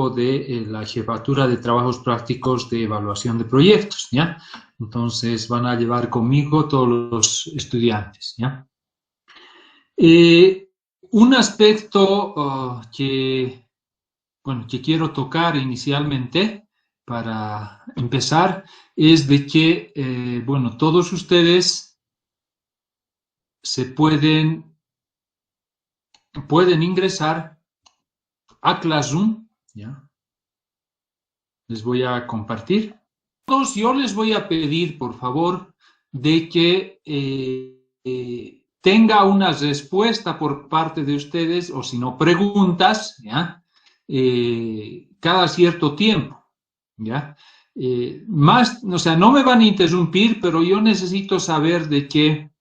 de la jefatura de trabajos prácticos de evaluación de proyectos, ¿ya? Entonces van a llevar conmigo todos los estudiantes, ¿ya? Un aspecto que quiero tocar inicialmente para empezar es de que, todos ustedes se pueden ingresar a Classroom, ¿ya? Les voy a compartir. Yo les voy a pedir, por favor, de que tenga una respuesta por parte de ustedes, o si no, preguntas, ¿ya? Cada cierto tiempo, ¿ya? No me van a interrumpir, pero yo necesito saber de que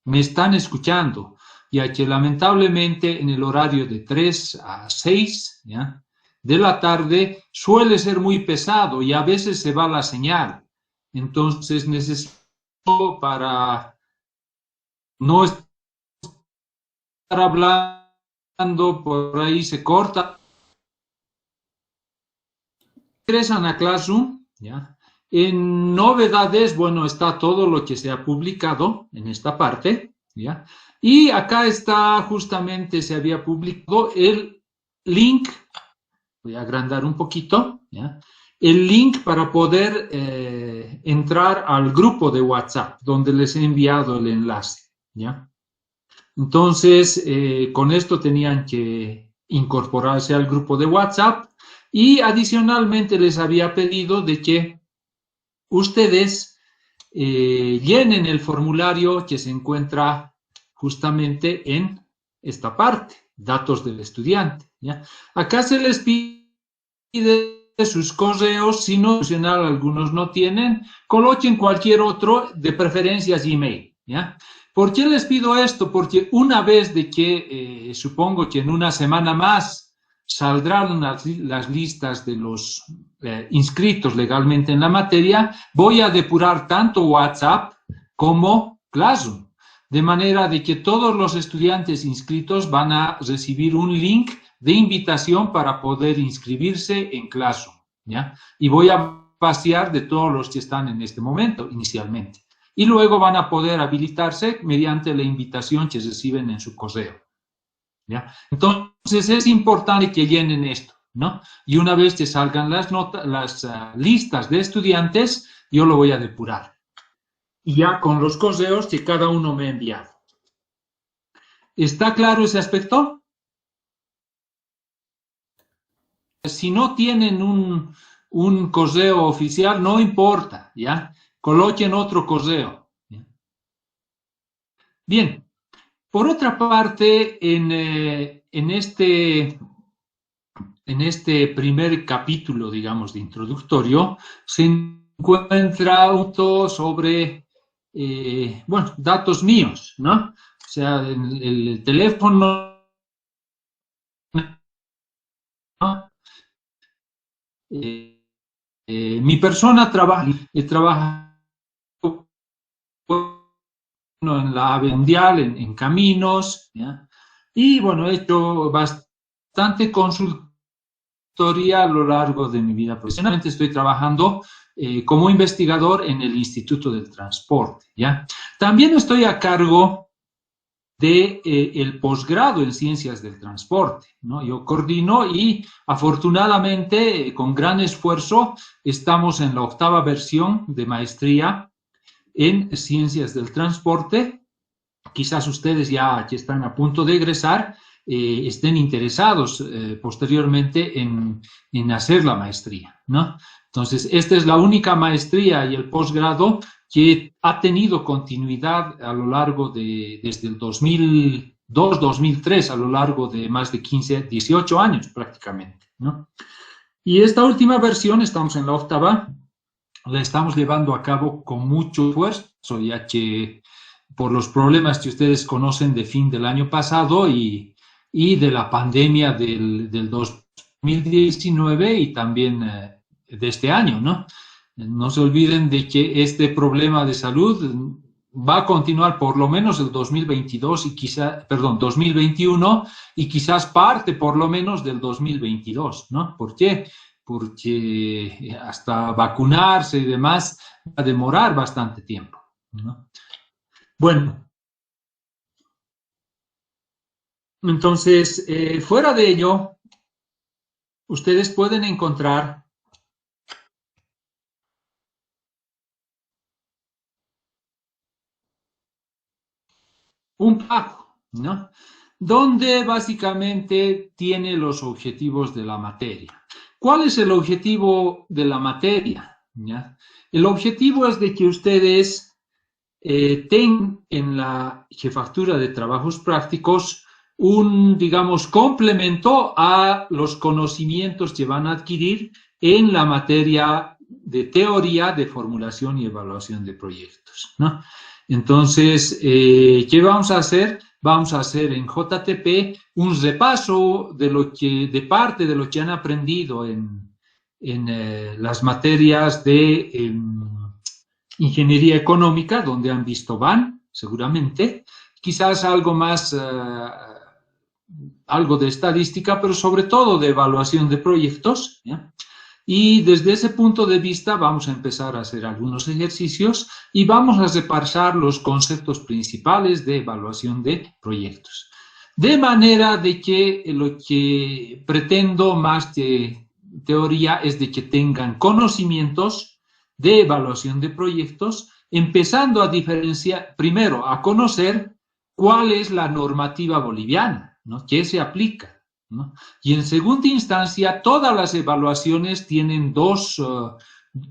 me están escuchando, ya que lamentablemente en el horario de 3 a 6, ¿ya?, de la tarde suele ser muy pesado y a veces se va la señal. Entonces necesito, para no estar hablando por ahí, se corta. Ingresan a Classroom, ¿ya? En novedades, está todo lo que se ha publicado en esta parte, ¿ya? Y acá está, justamente se había publicado el link. Voy a agrandar un poquito, ¿ya? El link para poder entrar al grupo de WhatsApp, donde les he enviado el enlace, ¿ya? Entonces, con esto tenían que incorporarse al grupo de WhatsApp, y adicionalmente les había pedido de que ustedes llenen el formulario que se encuentra justamente en esta parte, datos del estudiante, ¿ya? Acá se les pide sus correos, si no, algunos no tienen, coloquen cualquier otro, de preferencia Gmail, ¿ya? ¿Por qué les pido esto? Porque una vez de que, supongo que en una semana más, saldrán las listas de los inscritos legalmente en la materia, voy a depurar tanto WhatsApp como Classroom, de manera de que todos los estudiantes inscritos van a recibir un link de invitación para poder inscribirse en Classroom, ¿ya? Y voy a vaciar de todos los que están en este momento, inicialmente. Y luego van a poder habilitarse mediante la invitación que reciben en su correo, ¿ya? Entonces es importante que llenen esto, ¿no? Y una vez que salgan las listas de estudiantes, yo lo voy a depurar. Y ya con los correos que cada uno me ha enviado. ¿Está claro ese aspecto? Si no tienen un correo oficial, no importa, ¿ya? Coloquen otro correo, ¿ya? Bien, por otra parte, en este primer capítulo, digamos, de introductorio, se encuentra un todo sobre, datos míos, ¿no? O sea, el teléfono, ¿no? Mi persona trabaja en la AVE mundial, en caminos, ¿ya? Y he hecho bastante consultoría a lo largo de mi vida. Profesionalmente estoy trabajando como investigador en el Instituto del Transporte, ¿ya? También estoy a cargo de el posgrado en Ciencias del Transporte, ¿no? Yo coordino y afortunadamente, con gran esfuerzo, estamos en la 8ª versión de maestría en Ciencias del Transporte. Quizás ustedes ya que están a punto de egresar estén interesados posteriormente en hacer la maestría, ¿no? Entonces, esta es la única maestría y el posgrado que ha tenido continuidad a lo largo desde el 2002, 2003, a lo largo de más de 15, 18 años prácticamente, ¿no? Y esta última versión, estamos en la 8ª, la estamos llevando a cabo con mucho esfuerzo, ya que por los problemas que ustedes conocen de fin del año pasado y de la pandemia del 2019 y también de este año, ¿no? No se olviden de que este problema de salud va a continuar por lo menos el 2022 y quizá, perdón, 2021 y quizás parte por lo menos del 2022, ¿no? ¿Por qué? Porque hasta vacunarse y demás va a demorar bastante tiempo, ¿no? Bueno, entonces, fuera de ello, ustedes pueden encontrar un pago, ¿no? Donde básicamente tiene los objetivos de la materia. ¿Cuál es el objetivo de la materia? ¿Ya? El objetivo es de que ustedes tengan en la jefatura de trabajos prácticos un, digamos, complemento a los conocimientos que van a adquirir en la materia de teoría de formulación y evaluación de proyectos, ¿no? Entonces, ¿qué vamos a hacer? Vamos a hacer en JTP un repaso de lo que, de parte de lo que han aprendido en las materias de ingeniería económica, donde han visto van, seguramente, quizás algo más, algo de estadística, pero sobre todo de evaluación de proyectos, ¿ya? Y desde ese punto de vista vamos a empezar a hacer algunos ejercicios y vamos a repasar los conceptos principales de evaluación de proyectos. De manera de que lo que pretendo más que teoría es de que tengan conocimientos de evaluación de proyectos, empezando a diferenciar, primero, a conocer cuál es la normativa boliviana, ¿no? ¿Qué se aplica? ¿No? Y en segunda instancia, todas las evaluaciones tienen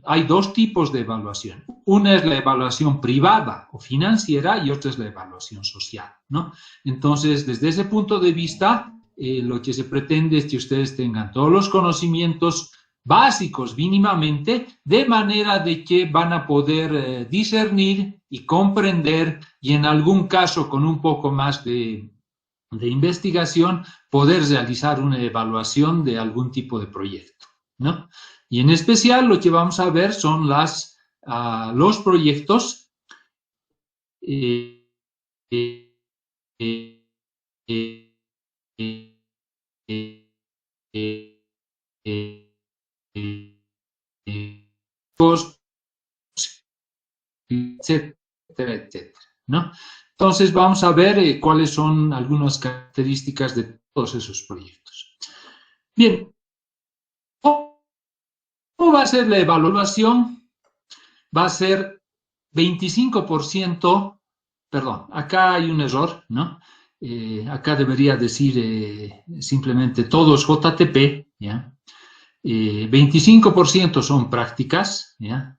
hay dos tipos de evaluación. Una es la evaluación privada o financiera y otra es la evaluación social, ¿no? Entonces, desde ese punto de vista, lo que se pretende es que ustedes tengan todos los conocimientos básicos mínimamente, de manera de que van a poder discernir y comprender y en algún caso con un poco más de investigación, poder realizar una evaluación de algún tipo de proyecto, ¿no? Y en especial lo que vamos a ver son los proyectos eh, eh, eh, eh, eh, etcétera, etcétera, ¿no? Entonces vamos a ver cuáles son algunas características de todos esos proyectos. Bien, ¿cómo va a ser la evaluación? Va a ser 25%, perdón, acá hay un error, ¿no? Acá debería decir simplemente todos JTP, ¿ya? 25% son prácticas, ¿ya?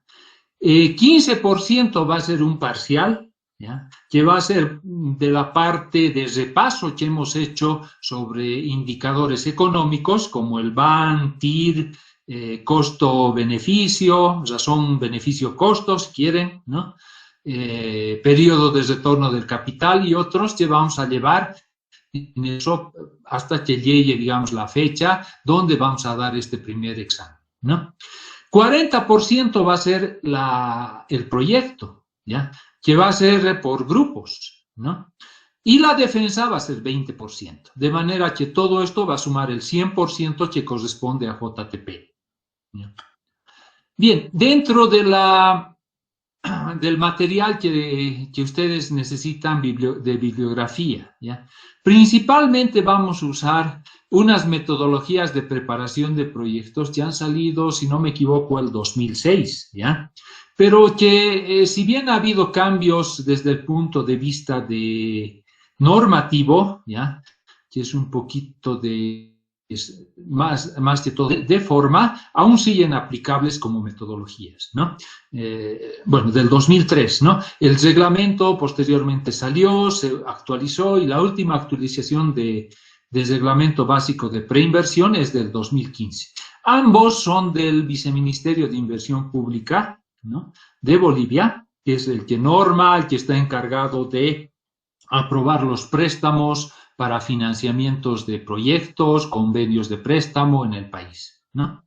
15% va a ser un parcial, ¿ya? Que va a ser de la parte de repaso que hemos hecho sobre indicadores económicos como el BAN, TIR, costo-beneficio, razón, beneficio, costos, quieren, ¿no? Periodo de retorno del capital y otros que vamos a llevar en eso hasta que llegue, digamos, la fecha donde vamos a dar este primer examen, ¿no? 40% va a ser el proyecto, ¿ya? Que va a ser por grupos, ¿no? Y la defensa va a ser 20%, de manera que todo esto va a sumar el 100% que corresponde a JTP, ¿ya? Bien, dentro del material que ustedes necesitan de bibliografía, ¿ya? Principalmente vamos a usar unas metodologías de preparación de proyectos que han salido, si no me equivoco, el 2006, ¿ya? Pero que si bien ha habido cambios desde el punto de vista de normativo, ¿ya? Que es un poquito más que todo de forma, aún siguen aplicables como metodologías, ¿no? Bueno, del 2003, ¿no? El reglamento posteriormente salió, se actualizó y la última actualización del reglamento básico de preinversión es del 2015. Ambos son del Viceministerio de Inversión Pública, ¿no? De Bolivia, que es el que norma, el que está encargado de aprobar los préstamos para financiamientos de proyectos, convenios de préstamo en el país, ¿no?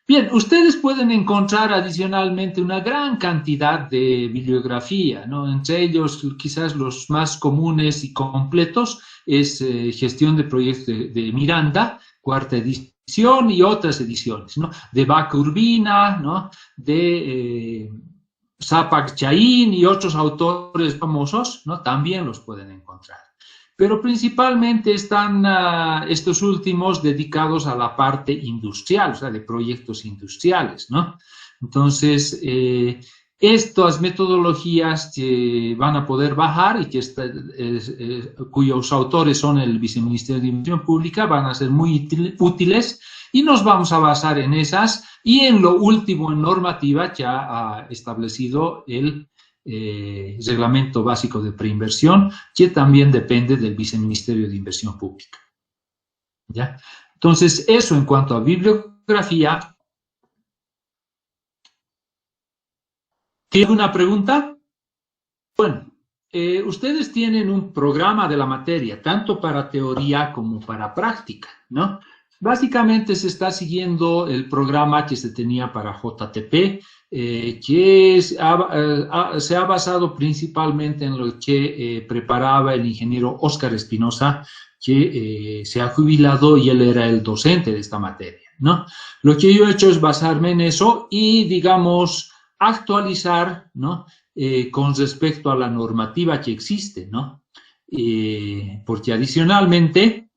Bien, ustedes pueden encontrar adicionalmente una gran cantidad de bibliografía, ¿no? Entre ellos, quizás los más comunes y completos es Gestión de Proyectos de Miranda, cuarta edición, y otras ediciones, ¿no? De Vaca Urbina, ¿no? De Zapac Chaín y otros autores famosos, ¿no? También los pueden encontrar. Pero principalmente están estos últimos dedicados a la parte industrial, o sea, de proyectos industriales, ¿no? Entonces, estas metodologías que van a poder bajar y que cuyos autores son el Viceministerio de Inversión Pública van a ser muy útiles y nos vamos a basar en esas y en lo último en normativa que ha establecido el Reglamento Básico de Preinversión, que también depende del Viceministerio de Inversión Pública. ¿Ya? Entonces, eso en cuanto a bibliografía. ¿Tiene alguna pregunta? Bueno, ustedes tienen un programa de la materia, tanto para teoría como para práctica, ¿no? Básicamente se está siguiendo el programa que se tenía para JTP, que se ha basado principalmente en lo que preparaba el ingeniero Óscar Espinosa, que se ha jubilado y él era el docente de esta materia, ¿no? Lo que yo he hecho es basarme en eso y, digamos, actualizar, ¿no? Con respecto a la normativa que existe, ¿no? Porque adicionalmente,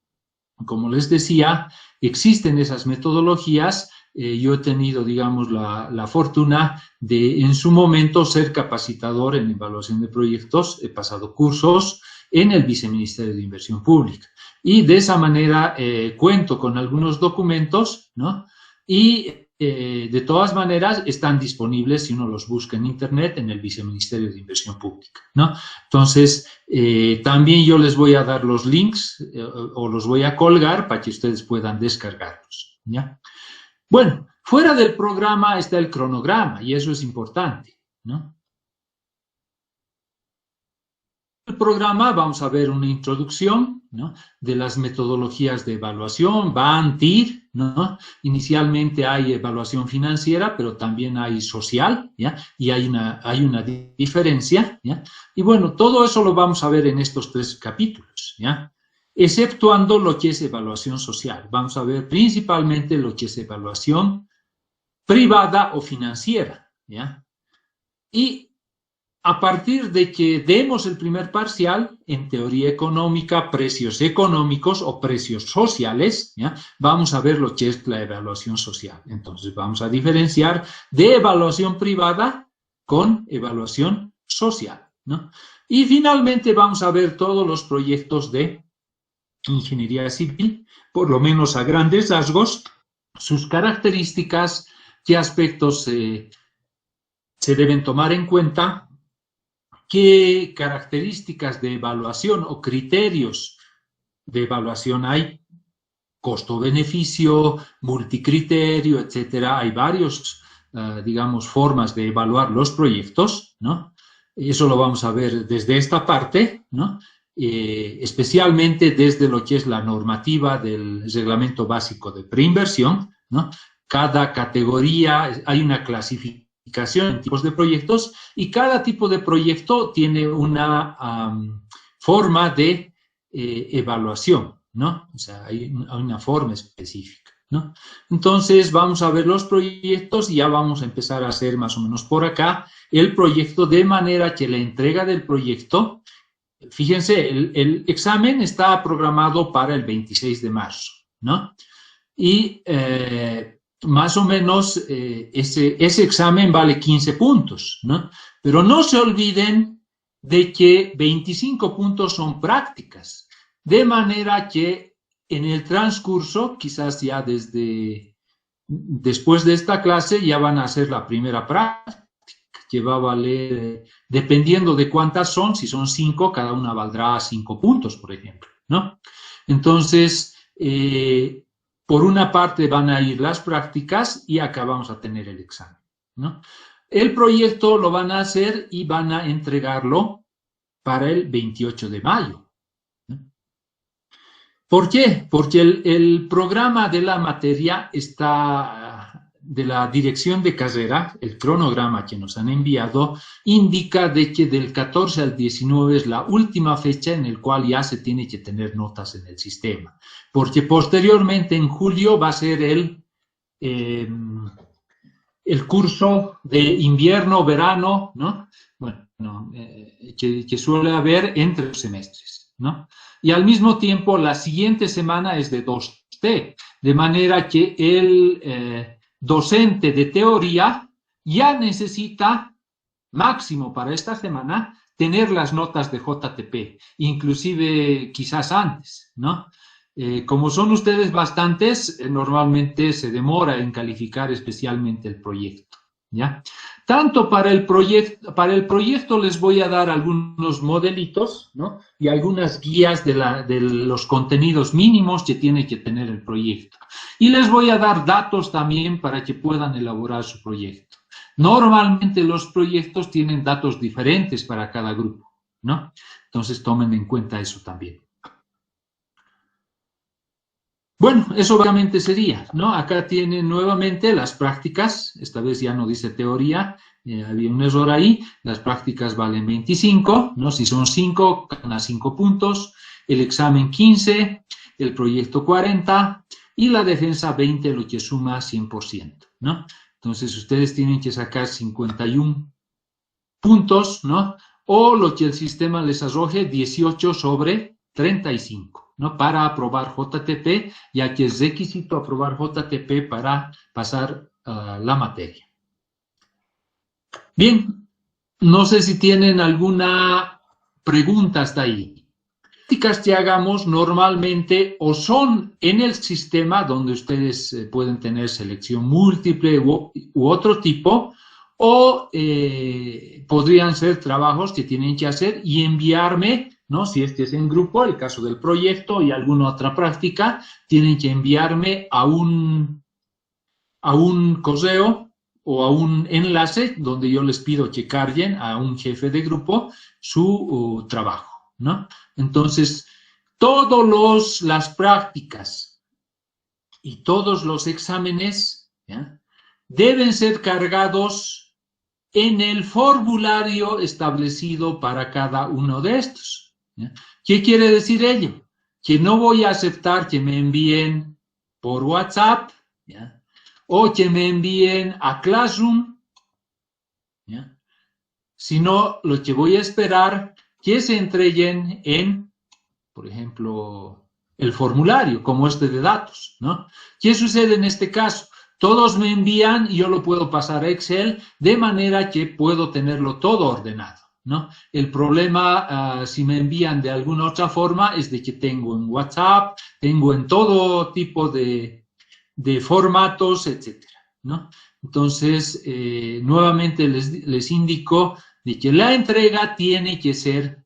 como les decía, existen esas metodologías. Yo he tenido, digamos, la fortuna de en su momento ser capacitador en evaluación de proyectos. He pasado cursos en el Viceministerio de Inversión Pública. Y de esa manera cuento con algunos documentos, ¿no? Y de todas maneras están disponibles si uno los busca en Internet en el Viceministerio de Inversión Pública, ¿no? Entonces, también yo les voy a dar los links o los voy a colgar para que ustedes puedan descargarlos, ¿ya? Bueno, fuera del programa está el cronograma y eso es importante, ¿no? El programa vamos a ver una introducción, ¿no? De las metodologías de evaluación, BAN, TIR, ¿no? Inicialmente hay evaluación financiera, pero también hay social, ¿ya? Y hay una diferencia, ¿ya? Y bueno, todo eso lo vamos a ver en estos 3 capítulos, ¿ya? Exceptuando lo que es evaluación social. Vamos a ver principalmente lo que es evaluación privada o financiera, ¿ya? Y a partir de que demos el primer parcial en teoría económica, precios económicos o precios sociales, ¿ya? Vamos a ver lo que es la evaluación social. Entonces vamos a diferenciar de evaluación privada con evaluación social, ¿no? Y finalmente vamos a ver todos los proyectos de ingeniería civil, por lo menos a grandes rasgos, sus características, qué aspectos se deben tomar en cuenta, qué características de evaluación o criterios de evaluación hay, costo-beneficio, multicriterio, etcétera. Hay varios, digamos, formas de evaluar los proyectos, ¿no? Eso lo vamos a ver desde esta parte, ¿no? Especialmente desde lo que es la normativa del Reglamento Básico de Preinversión, ¿no? Cada categoría, hay una clasificación en tipos de proyectos y cada tipo de proyecto tiene una forma de evaluación, ¿no? O sea, hay una forma específica, ¿no? Entonces, vamos a ver los proyectos y ya vamos a empezar a hacer más o menos por acá el proyecto de manera que la entrega del proyecto, fíjense, el examen está programado para el 26 de marzo, ¿no? Y más o menos ese examen vale 15 puntos, ¿no? Pero no se olviden de que 25 puntos son prácticas, de manera que en el transcurso, quizás ya después de esta clase, ya van a hacer la primera práctica, que va a valer, dependiendo de cuántas son, si son 5, cada una valdrá 5 puntos, por ejemplo, ¿no? Entonces, por una parte van a ir las prácticas y acá vamos a tener el examen, ¿no? El proyecto lo van a hacer y van a entregarlo para el 28 de mayo. ¿No? ¿Por qué? Porque el programa de la materia está, de la dirección de carrera, el cronograma que nos han enviado, indica de que del 14 al 19 es la última fecha en la cual ya se tiene que tener notas en el sistema, porque posteriormente en julio va a ser el curso de invierno-verano, ¿no? Bueno, que suele haber entre los semestres, ¿no? Y al mismo tiempo la siguiente semana es de 2T, de manera que el docente de teoría ya necesita, máximo para esta semana, tener las notas de JTP, inclusive quizás antes, ¿no? Como son ustedes bastantes, normalmente se demora en calificar especialmente el proyecto, ¿ya? Tanto para el proyecto les voy a dar algunos modelitos, ¿no? Y algunas guías de los contenidos mínimos que tiene que tener el proyecto. Y les voy a dar datos también para que puedan elaborar su proyecto. Normalmente los proyectos tienen datos diferentes para cada grupo, ¿no? Entonces tomen en cuenta eso también. Bueno, eso básicamente sería, ¿no? Acá tienen nuevamente las prácticas, esta vez ya no dice teoría, había un error ahí, las prácticas valen 25, ¿no? Si son 5, ganan 5 puntos, el examen 15, el proyecto 40 y la defensa 20, lo que suma 100%, ¿no? Entonces ustedes tienen que sacar 51 puntos, ¿no? O lo que el sistema les arroje, 18 sobre 35, ¿no? Para aprobar JTP, ya que es requisito aprobar JTP para pasar la materia. Bien, no sé si tienen alguna pregunta hasta ahí. Las prácticas que hagamos normalmente o son en el sistema donde ustedes pueden tener selección múltiple u otro tipo, o podrían ser trabajos que tienen que hacer y enviarme, ¿no? Si este es en grupo, el caso del proyecto y alguna otra práctica, tienen que enviarme a un correo o a un enlace donde yo les pido que carguen a un jefe de grupo su trabajo, ¿no? Entonces, todas las prácticas y todos los exámenes, ¿ya?, deben ser cargados en el formulario establecido para cada uno de estos, ¿ya? ¿Qué quiere decir ello? Que no voy a aceptar que me envíen por WhatsApp, ¿ya?, o que me envíen a Classroom, ¿ya?, sino lo que voy a esperar que se entreguen en, por ejemplo, el formulario, como este de datos, ¿no? ¿Qué sucede en este caso? Todos me envían y yo lo puedo pasar a Excel de manera que puedo tenerlo todo ordenado, ¿no? El problema, si me envían de alguna otra forma, es de que tengo en WhatsApp, tengo en todo tipo de formatos, etcétera, ¿no? Entonces, nuevamente les indico de que la entrega tiene que ser,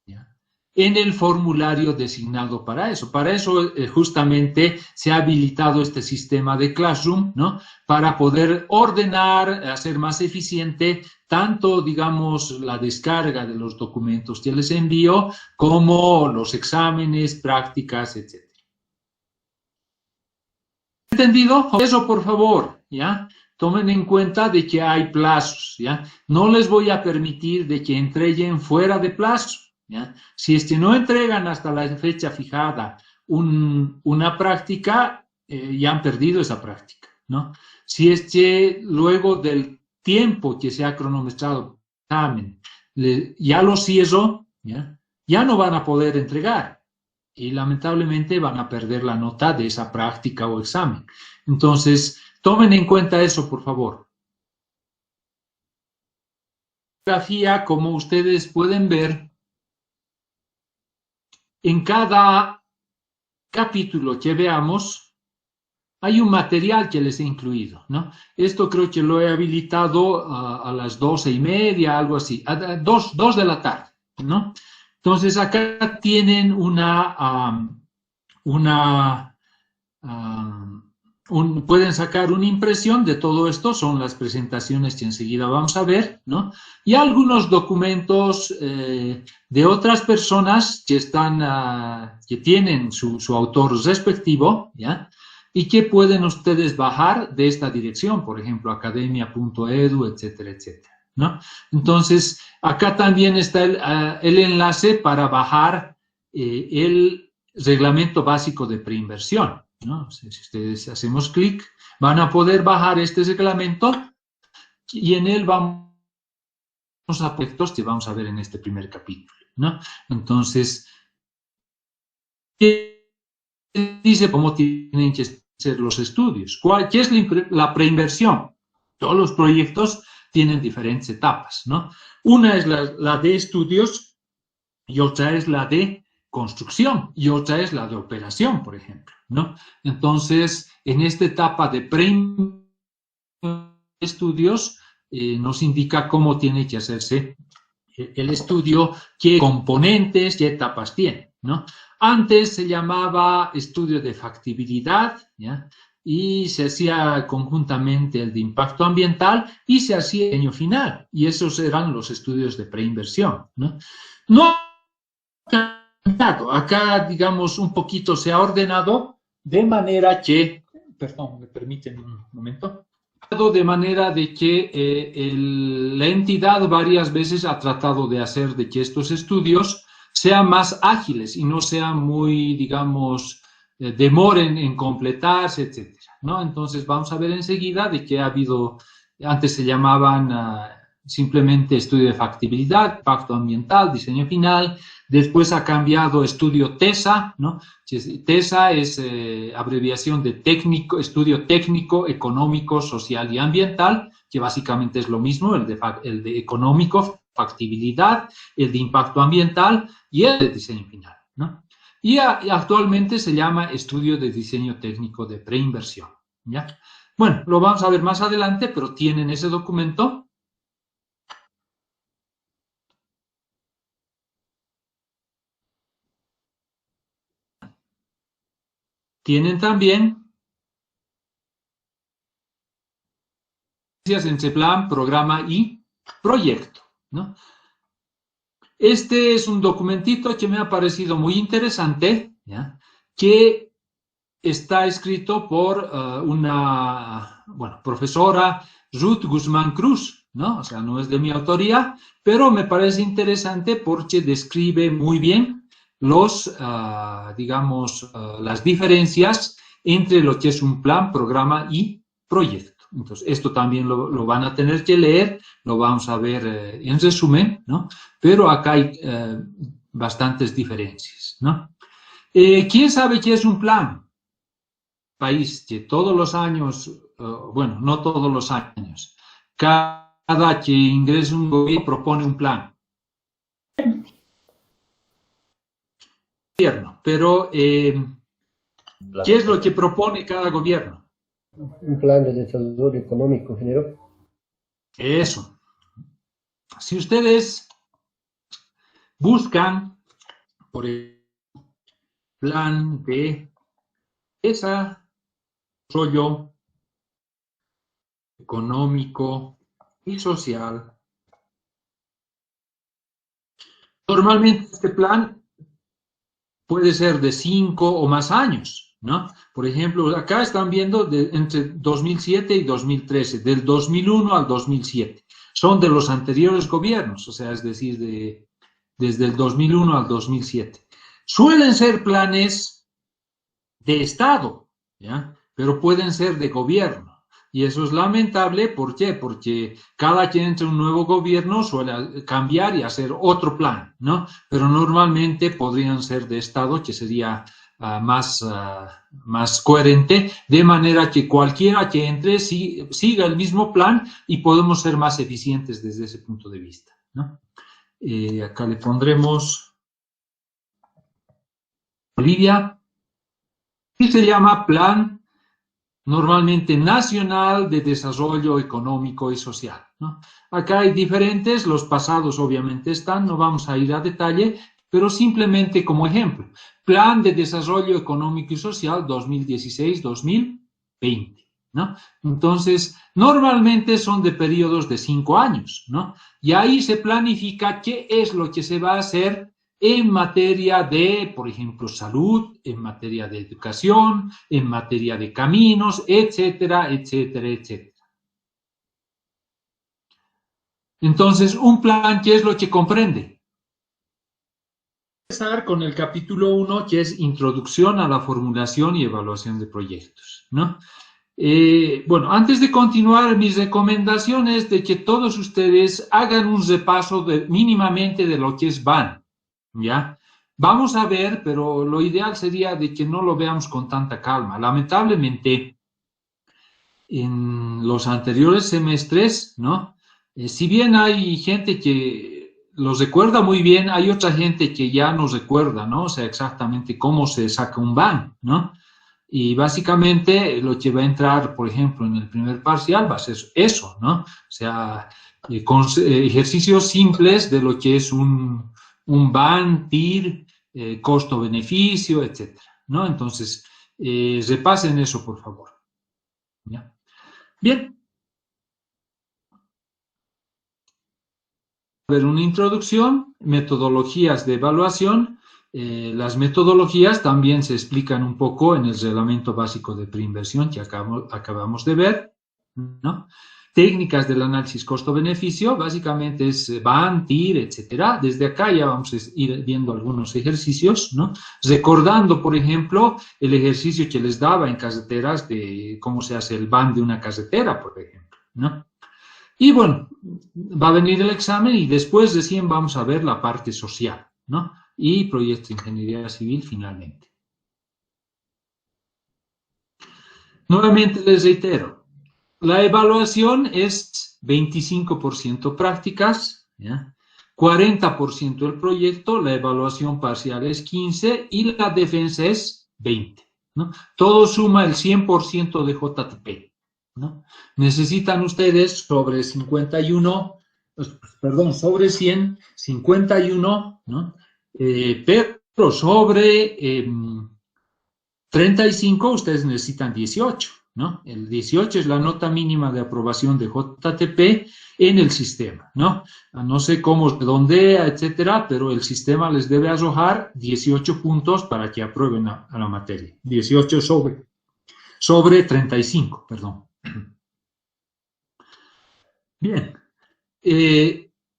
¿ya?, en el formulario designado para eso. Para eso justamente se ha habilitado este sistema de Classroom, ¿no?, para poder ordenar, hacer más eficiente tanto, digamos, la descarga de los documentos que les envío como los exámenes, prácticas, etcétera. ¿Entendido? Eso, por favor, ¿ya? Tomen en cuenta de que hay plazos, ¿ya? No les voy a permitir de que entreguen fuera de plazo, ¿ya? Si es que no entregan hasta la fecha fijada una práctica, ya han perdido esa práctica, ¿no? Si es que luego del tiempo que se ha cronometrado el examen, ya lo cierro, ¿ya?, ya no van a poder entregar. Y lamentablemente van a perder la nota de esa práctica o examen. Entonces, tomen en cuenta eso, por favor. Como ustedes pueden ver, en cada capítulo que veamos, hay un material que les he incluido, ¿no? Esto creo que lo he habilitado a las 12:30, algo así, a 2 de la tarde, ¿no? Entonces, acá tienen pueden sacar una impresión de todo esto, son las presentaciones que enseguida vamos a ver, ¿no? Y algunos documentos de otras personas que tienen su autor respectivo, ¿ya?, y que pueden ustedes bajar de esta dirección, por ejemplo, academia.edu, etcétera, etcétera, ¿no? Entonces, acá también está el enlace para bajar el reglamento básico de preinversión, ¿no? Si ustedes hacemos clic, van a poder bajar este reglamento y en él vamos a aspectos que vamos a ver en este primer capítulo, ¿no? Entonces, ¿qué dice cómo tienen que ser los estudios? ¿Qué es la preinversión? Todos los proyectos tienen diferentes etapas, ¿no? Una es la de estudios y otra es la de construcción y otra es la de operación, por ejemplo, ¿no? Entonces, en esta etapa de estudios nos indica cómo tiene que hacerse el estudio, qué componentes, qué etapas tiene, ¿no? Antes se llamaba estudio de factibilidad, ¿ya? Y se hacía conjuntamente el de impacto ambiental y se hacía el diseño final, y esos eran los estudios de preinversión, ¿no? No ha cambiado, acá, digamos, un poquito se ha ordenado de manera que, perdón, me permiten un momento, de manera de que la entidad varias veces ha tratado de hacer de que estos estudios sean más ágiles y no sean muy, digamos, demoren en completarse, etcétera, ¿no? Entonces vamos a ver enseguida de que ha habido, antes se llamaban simplemente estudio de factibilidad, impacto ambiental, diseño final. Después ha cambiado estudio TESA, ¿no? TESA es abreviación de técnico, estudio técnico, económico, social y ambiental, que básicamente es lo mismo, el de económico, factibilidad, el de impacto ambiental y el de diseño final, ¿no? Y actualmente se llama estudio de diseño técnico de preinversión, ¿ya? Bueno, lo vamos a ver más adelante, pero tienen ese documento. Tienen también entre plan, programa y proyecto, ¿no? Este es un documentito que me ha parecido muy interesante, ¿ya? Que está escrito por una, bueno, profesora Ruth Guzmán Cruz, ¿no? O sea, no es de mi autoría, pero me parece interesante porque describe muy bien los, digamos, las diferencias entre lo que es un plan, programa y proyecto. Entonces, esto también lo van a tener que leer, lo vamos a ver en resumen, ¿no? Pero acá hay bastantes diferencias, ¿no? ¿Quién sabe qué es un plan? País que todos los años, bueno, no todos los años, cada que ingresa un gobierno propone un plan. Pero, ¿qué es lo que propone cada gobierno? Un plan de desarrollo económico general. Eso. Si ustedes buscan por el plan de desarrollo económico y social, normalmente este plan puede ser de 5 o más años, ¿no? Por ejemplo, acá están viendo entre 2007 y 2013, del 2001 al 2007. Son de los anteriores gobiernos, o sea, es decir, desde el 2001 al 2007. Suelen ser planes de Estado, ¿ya? Pero pueden ser de gobierno. Y eso es lamentable, ¿por qué? Porque cada que entra un nuevo gobierno suele cambiar y hacer otro plan, ¿no? Pero normalmente podrían ser de Estado, que sería más coherente, de manera que cualquiera que entre siga el mismo plan y podemos ser más eficientes desde ese punto de vista, ¿no? Acá le pondremos Bolivia, y se llama Plan normalmente Nacional de Desarrollo Económico y Social, ¿no? Acá hay diferentes, los pasados obviamente están, no vamos a ir a detalle, pero simplemente como ejemplo, Plan de Desarrollo Económico y Social 2016-2020, ¿no? Entonces, normalmente son de periodos de 5 años, ¿no? Y ahí se planifica qué es lo que se va a hacer en materia de, por ejemplo, salud, en materia de educación, en materia de caminos, etcétera, etcétera, etcétera. Entonces, un plan, ¿qué es lo que comprende? Empezar con el capítulo 1, que es Introducción a la formulación y evaluación de proyectos, ¿no? Bueno, antes de continuar, mis recomendaciones de que todos ustedes hagan un repaso mínimamente de lo que es BAN, ¿ya? Vamos a ver, pero lo ideal sería de que no lo veamos con tanta calma. Lamentablemente, en los anteriores semestres, ¿no? Si bien hay gente que los recuerda muy bien, hay otra gente que ya no recuerda, ¿no? O sea, exactamente cómo se saca un BAN, ¿no? Y básicamente lo que va a entrar, por ejemplo, en el primer parcial va a ser eso, ¿no? O sea, con ejercicios simples de lo que es un BAN, TIR, costo-beneficio, etcétera, ¿no? Entonces, repasen eso, por favor. ¿Ya? Bien. Ver una introducción, metodologías de evaluación. Las metodologías también se explican un poco en el reglamento básico de preinversión que acabamos de ver, ¿no? Técnicas del análisis costo-beneficio, básicamente es BAN, TIR, etcétera. Desde acá ya vamos a ir viendo algunos ejercicios, ¿no? Recordando, por ejemplo, el ejercicio que les daba en carreteras de cómo se hace el BAN de una carretera, por ejemplo, ¿no? Y bueno, va a venir el examen y después recién vamos a ver la parte social, ¿no? Y proyecto de ingeniería civil finalmente. Nuevamente les reitero, la evaluación es 25% prácticas, ¿ya? 40% el proyecto, la evaluación parcial es 15% y la defensa es 20%, ¿no? Todo suma el 100% de JTP, ¿no? Necesitan ustedes sobre 51, perdón, sobre 100, 51, ¿no? Pero sobre 35 ustedes necesitan 18, ¿no? El 18 es la nota mínima de aprobación de JTP en el sistema, ¿no? No sé cómo redondea, etcétera, pero el sistema les debe arrojar 18 puntos para que aprueben a la materia. 18 sobre 35, perdón. Bien.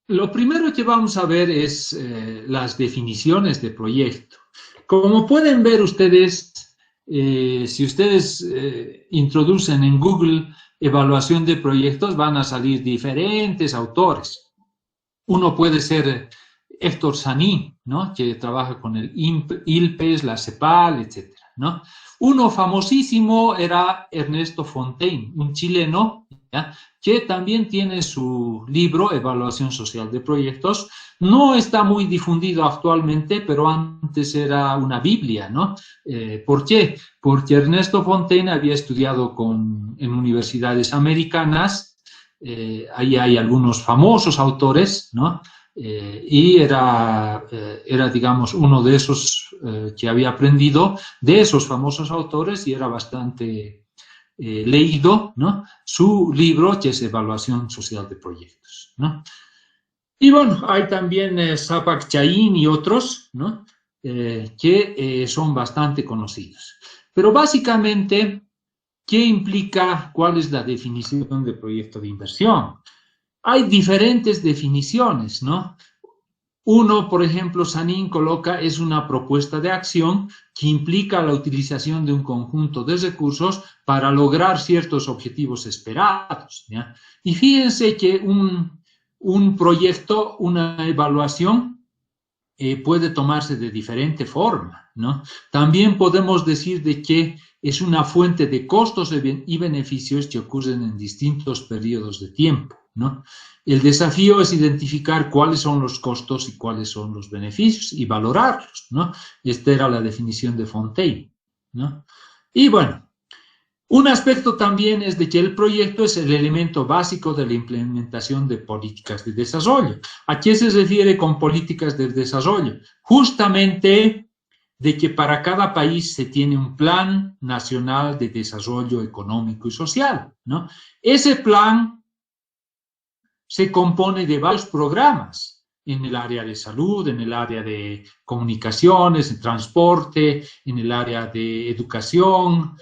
Lo primero que vamos a ver es las definiciones de proyecto. Como pueden ver ustedes, si ustedes introducen en Google evaluación de proyectos, van a salir diferentes autores. Uno puede ser Héctor Saní, ¿no? Que trabaja con el ILPES, la CEPAL, etcétera, ¿no? Uno famosísimo era Ernesto Fontaine, un chileno, ¿ya? Que también tiene su libro Evaluación Social de Proyectos. No está muy difundido actualmente, pero antes era una Biblia, ¿no? ¿Por qué? Porque Ernesto Fontaine había estudiado en universidades americanas, ahí hay algunos famosos autores, ¿no? Y era, digamos, uno de esos que había aprendido de esos famosos autores y era bastante leído, ¿no? Su libro, que es Evaluación Social de Proyectos, ¿no? Y bueno, hay también Zapak Chaín y otros, ¿no? Que son bastante conocidos. Pero básicamente, ¿qué implica? ¿Cuál es la definición de proyecto de inversión? Hay diferentes definiciones, ¿no? Uno, por ejemplo, Sanín coloca, es una propuesta de acción que implica la utilización de un conjunto de recursos para lograr ciertos objetivos esperados, ¿ya? Y fíjense que un proyecto, una evaluación, puede tomarse de diferente forma, ¿no? También podemos decir de que es una fuente de costos y beneficios que ocurren en distintos periodos de tiempo, ¿no? El desafío es identificar cuáles son los costos y cuáles son los beneficios y valorarlos, ¿no? Esta era la definición de Fontaine, ¿no? Y bueno, un aspecto también es de que el proyecto es el elemento básico de la implementación de políticas de desarrollo. ¿A qué se refiere con políticas de desarrollo? Justamente de que para cada país se tiene un plan nacional de desarrollo económico y social, ¿no? Ese plan se compone de varios programas en el área de salud, en el área de comunicaciones, en transporte, en el área de educación,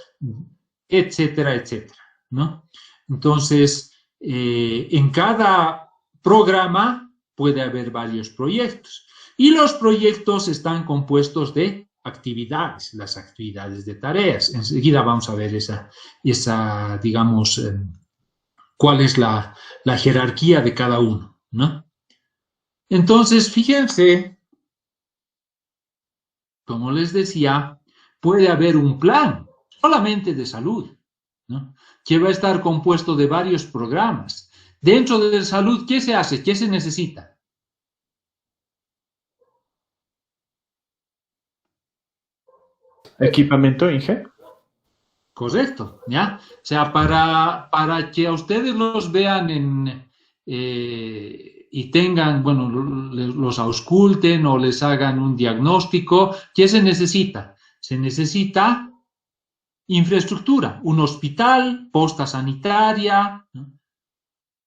etcétera, etcétera, ¿no? Entonces, en cada programa puede haber varios proyectos y los proyectos están compuestos de actividades, las actividades de tareas. Enseguida vamos a ver esa digamos, cuál es la jerarquía de cada uno, ¿no? Entonces, fíjense, como les decía, puede haber un plan solamente de salud, ¿no? Que va a estar compuesto de varios programas. Dentro de salud, ¿qué se hace? ¿Qué se necesita? Equipamiento, Inge. Correcto, ¿ya? O sea, para que a ustedes los vean y tengan, bueno, los ausculten o les hagan un diagnóstico, ¿qué se necesita? Se necesita infraestructura, un hospital, posta sanitaria, ¿no?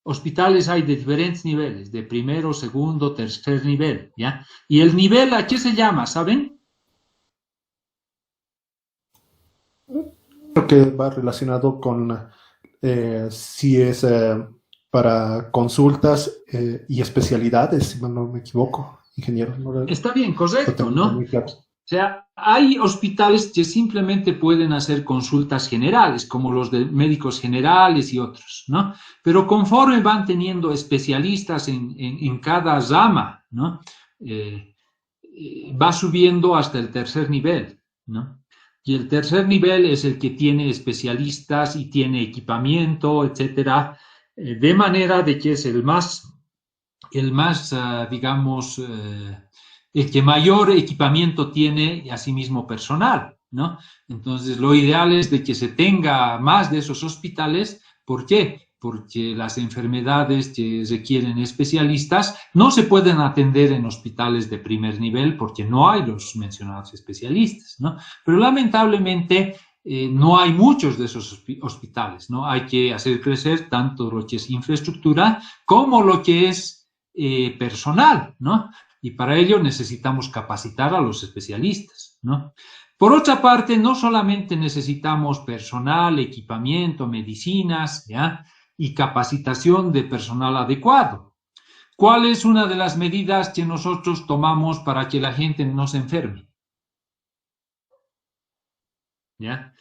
Hospitales hay de diferentes niveles, de primero, segundo, tercer nivel, ¿ya? Y el nivel, ¿a qué se llama? ¿Saben? Creo que va relacionado con si es para consultas y especialidades, si no me equivoco, ingeniero. Está bien, correcto, ¿no? O sea, hay hospitales que simplemente pueden hacer consultas generales, como los de médicos generales y otros, ¿no? Pero conforme van teniendo especialistas en cada rama, ¿no? Va subiendo hasta el tercer nivel, ¿no? Y el tercer nivel es el que tiene especialistas y tiene equipamiento, etcétera, de manera de que es el más digamos, el que mayor equipamiento tiene y asimismo personal, ¿no? Entonces, lo ideal es de que se tenga más de esos hospitales. ¿Por qué? Porque las enfermedades que requieren especialistas no se pueden atender en hospitales de primer nivel porque no hay los mencionados especialistas, ¿no? Pero lamentablemente no hay muchos de esos hospitales, ¿no? Hay que hacer crecer tanto lo que es infraestructura como lo que es personal, ¿no? Y para ello necesitamos capacitar a los especialistas, ¿no? Por otra parte, no solamente necesitamos personal, equipamiento, medicinas, ¿ya? Y capacitación de personal adecuado. ¿Cuál es una de las medidas que nosotros tomamos para que la gente no se enferme? ¿Ya?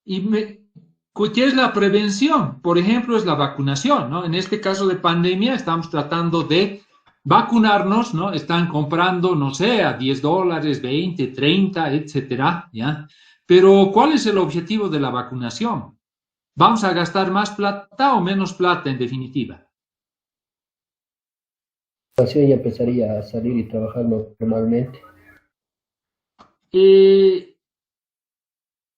¿Qué es la prevención? Por ejemplo, es la vacunación, ¿no? En este caso de pandemia estamos tratando de vacunarnos, ¿no? Están comprando, no sé, a $10, 20, 30, etcétera, ¿ya? Pero, ¿cuál es el objetivo de la vacunación? ¿Vamos a gastar más plata o menos plata, en definitiva? Ya empezaría a salir y trabajar normalmente.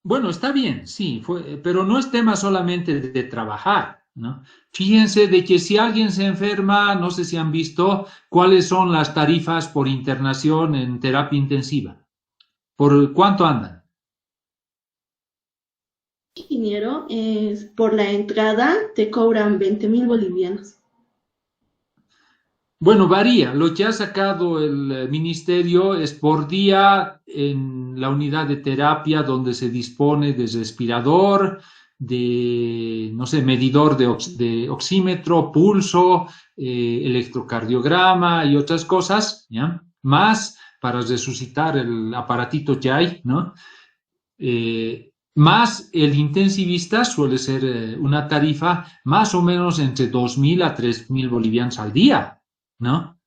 Bueno, está bien, sí, pero no es tema solamente de trabajar, ¿no? Fíjense de que si alguien se enferma, no sé si han visto cuáles son las tarifas por internación en terapia intensiva. ¿Por cuánto andan? Ingeniero, por la entrada te cobran 20.000 bolivianos. Bueno, varía. Lo que ha sacado el ministerio es por día en la unidad de terapia donde se dispone de respirador, de, no sé, medidor de oxímetro, pulso, electrocardiograma y otras cosas, ¿ya? Más para resucitar el aparatito que hay, ¿no? Más el intensivista suele ser una tarifa más o menos entre 2.000 a 3.000 bolivianos al día, ¿no?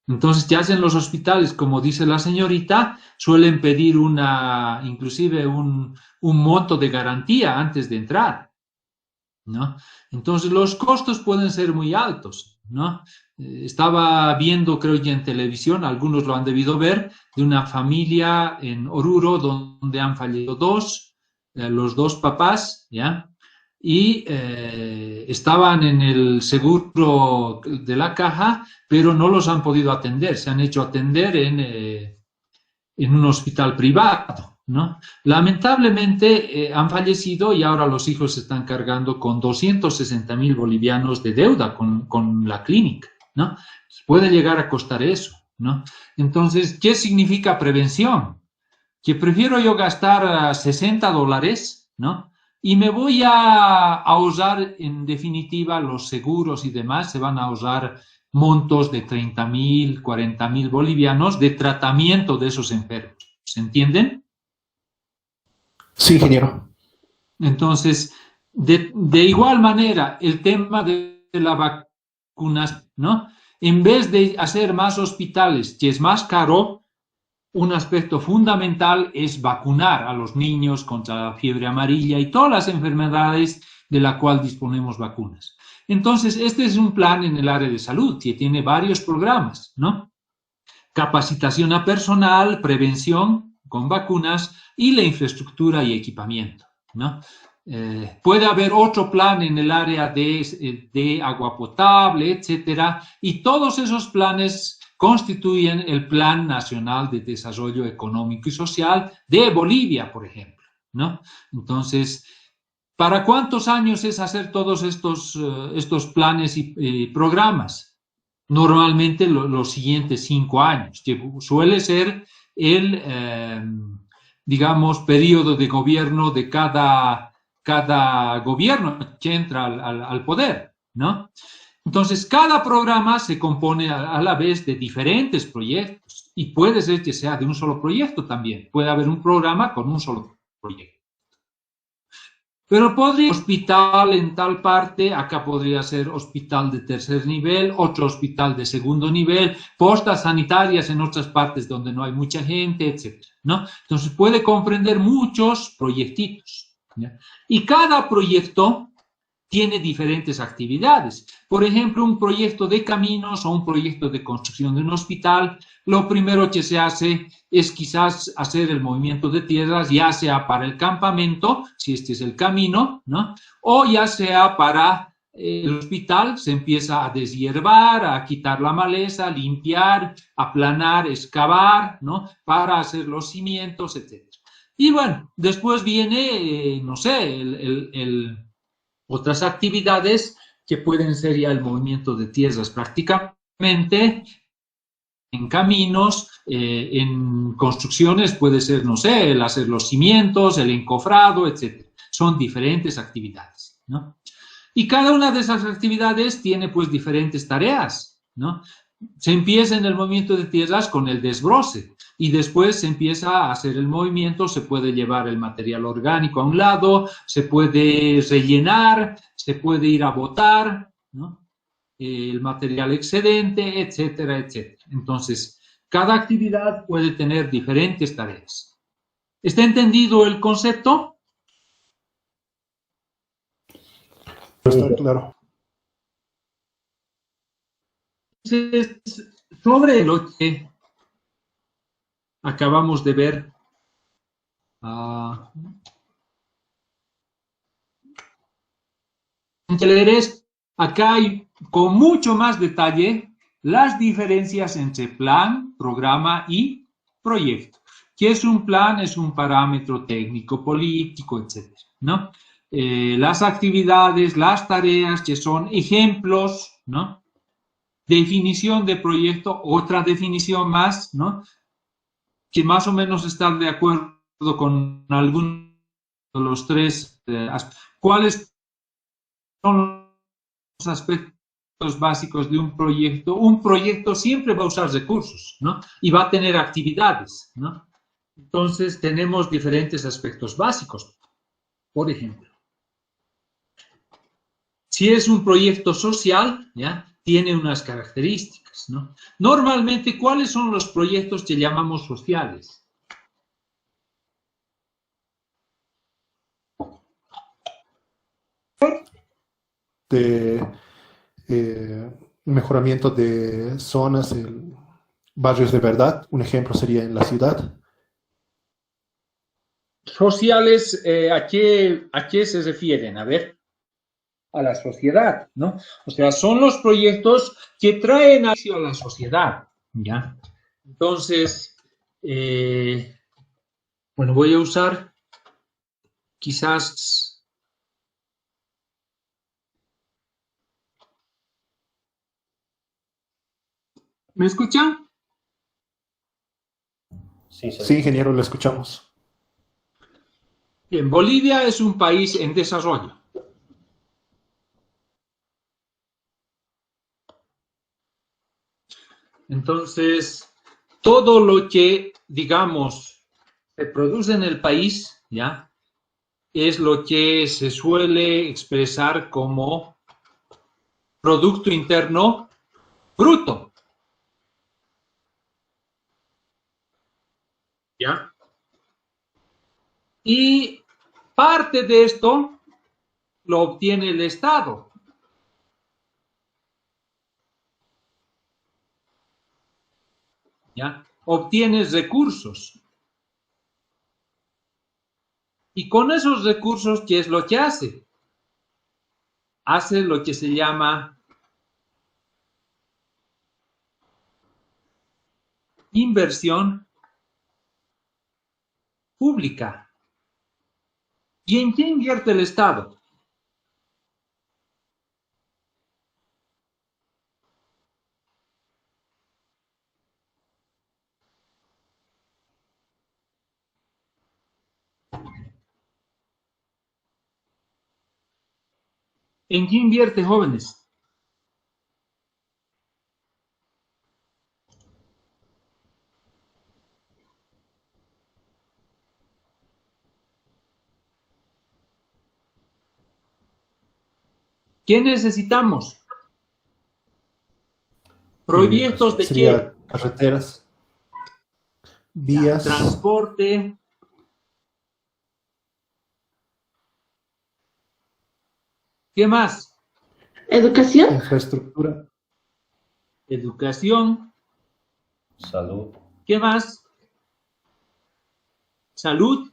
Entonces, ¿qué hacen los hospitales? Como dice la señorita, suelen pedir inclusive un monto de garantía antes de entrar, ¿no? Entonces, los costos pueden ser muy altos, ¿no? Estaba viendo, creo ya en televisión, algunos lo han debido ver, de una familia en Oruro donde han fallecido los dos papás, ¿ya? Y estaban en el seguro de la caja, pero no los han podido atender, se han hecho atender en un hospital privado, ¿no? Lamentablemente han fallecido y ahora los hijos se están cargando con 260.000 bolivianos de deuda con la clínica, ¿no? Puede llegar a costar eso, ¿no? Entonces, ¿qué significa prevención? Que prefiero yo gastar $60, ¿no? Y me voy a ahorrar, en definitiva, los seguros y demás, se van a ahorrar montos de 30.000, 40.000 bolivianos de tratamiento de esos enfermos. ¿Se entienden? Sí, ingeniero. Entonces, de igual manera, el tema de las vacunas, ¿no? En vez de hacer más hospitales, que es más caro, un aspecto fundamental es vacunar a los niños contra la fiebre amarilla y todas las enfermedades de las cuales disponemos vacunas. Entonces, este es un plan en el área de salud que tiene varios programas, ¿no? Capacitación a personal, prevención con vacunas y la infraestructura y equipamiento, ¿no? Puede haber otro plan en el área de agua potable, etcétera, y todos esos planes constituyen el Plan Nacional de Desarrollo Económico y Social de Bolivia, por ejemplo, ¿no? Entonces, ¿para cuántos años es hacer todos estos planes y programas? Normalmente los siguientes 5 años, que suele ser el, digamos, periodo de gobierno de cada gobierno que entra al poder, ¿no? Entonces, cada programa se compone a la vez de diferentes proyectos y puede ser que sea de un solo proyecto también. Puede haber un programa con un solo proyecto. Pero podría hospital en tal parte, acá podría ser hospital de tercer nivel, otro hospital de segundo nivel, postas sanitarias en otras partes donde no hay mucha gente, etcétera, ¿no? Entonces puede comprender muchos proyectitos, ¿ya? Y cada proyecto tiene diferentes actividades. Por ejemplo, un proyecto de caminos o un proyecto de construcción de un hospital, lo primero que se hace es quizás hacer el movimiento de tierras, ya sea para el campamento, si este es el camino, ¿no? O ya sea para el hospital, se empieza a deshiervar, a quitar la maleza, limpiar, aplanar, excavar, ¿no? Para hacer los cimientos, etc. Y bueno, después viene, no sé, otras actividades que pueden ser ya el movimiento de tierras prácticamente, en caminos, en construcciones puede ser, no sé, el hacer los cimientos, el encofrado, etc. Son diferentes actividades, ¿no? Y cada una de esas actividades tiene pues diferentes tareas, ¿no? Se empieza en el movimiento de tierras con el desbroce y después se empieza a hacer el movimiento, se puede llevar el material orgánico a un lado, se puede rellenar, se puede ir a botar, ¿no? El material excedente, etcétera, etcétera. Entonces, cada actividad puede tener diferentes tareas. ¿Está entendido el concepto? Está claro. Entonces, sobre lo que acabamos de ver, acá hay con mucho más detalle las diferencias entre plan, programa y proyecto. ¿Qué es un plan? Es un parámetro técnico, político, etcétera, ¿no? Las actividades, las tareas que son ejemplos, ¿no? Definición de proyecto, otra definición más, ¿no? Que más o menos están de acuerdo con algunos de los tres aspectos. ¿Cuáles son los aspectos básicos de un proyecto? Un proyecto siempre va a usar recursos, ¿no? Y va a tener actividades, ¿no? Entonces tenemos diferentes aspectos básicos. Por ejemplo, si es un proyecto social, ¿ya? Tiene unas características, ¿no? Normalmente, ¿cuáles son los proyectos que llamamos sociales? De mejoramiento de zonas, barrios de verdad. Un ejemplo sería en la ciudad. Sociales, ¿a qué se refieren? A ver, a la sociedad, ¿no? O sea, son los proyectos que traen a la sociedad, ¿ya? Entonces, bueno, voy a usar quizás ¿Me escuchan? Sí, Sí, ingeniero, lo escuchamos. Bien, Bolivia es un país en desarrollo. Entonces, todo lo que, digamos, se produce en el país, ¿ya? Es lo que se suele expresar como Producto Interno Bruto, ¿ya? Y parte de esto lo obtiene el Estado. ¿Ya? Obtienes recursos. Y con esos recursos, ¿qué es lo que hace? Hace lo que se llama inversión pública. ¿Y en qué invierte el Estado? ¿En qué invierte, jóvenes? ¿Qué necesitamos? ¿Proyectos de qué? Sería carreteras, vías, Transporte. ¿Qué más? ¿Educación? infraestructura, Educación. salud, ¿Qué más? Salud.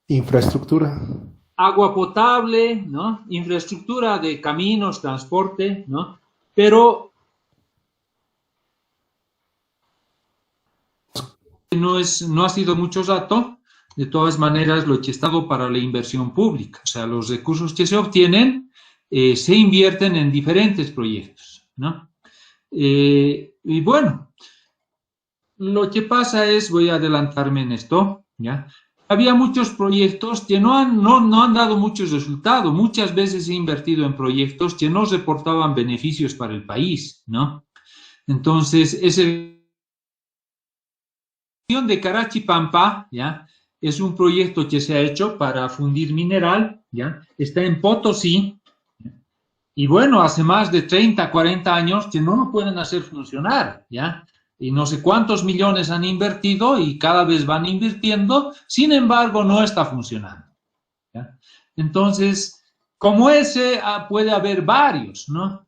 infraestructura. Agua potable, ¿no? Infraestructura de caminos, transporte, ¿no? Pero no ha sido mucho rato, de todas maneras, lo que está para la inversión pública, o sea, los recursos que se obtienen se invierten en diferentes proyectos, ¿no? Y bueno, lo que pasa es, voy a adelantarme en esto, ¿ya? Había muchos proyectos que no han dado muchos resultados. Muchas veces he invertido en proyectos que no reportaban beneficios para el país, ¿no? Entonces, ese de Carachipampa, ¿ya? Es un proyecto que se ha hecho para fundir mineral, ¿ya? Está en Potosí, ¿ya? Y bueno, hace más de 30, 40 años que no lo pueden hacer funcionar, ¿ya? Y no sé cuántos millones han invertido y cada vez van invirtiendo, sin embargo, no está funcionando, ¿ya? Entonces, como ese, puede haber varios, ¿no?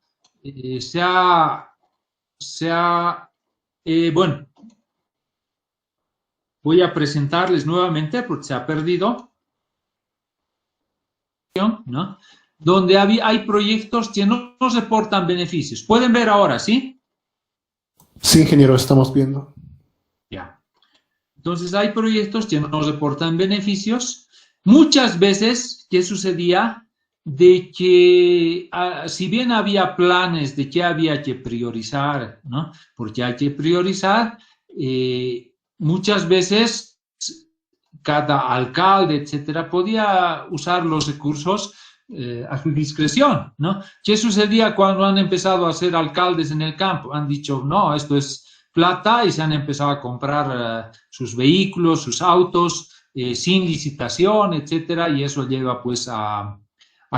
Bueno, voy a presentarles nuevamente porque se ha perdido, ¿no? Donde hay proyectos que no reportan beneficios. ¿Pueden ver ahora, sí? Sí, ingeniero, estamos viendo. Ya. Entonces hay proyectos que no reportan beneficios. Muchas veces, ¿qué sucedía? De que si bien había planes de que había que priorizar, ¿no? Porque hay que priorizar, muchas veces cada alcalde, etcétera, podía usar los recursos a su discreción, ¿no? ¿Qué sucedía cuando han empezado a ser alcaldes en el campo? Han dicho, no, esto es plata y se han empezado a comprar sus vehículos, sus autos, sin licitación, etcétera, y eso lleva pues a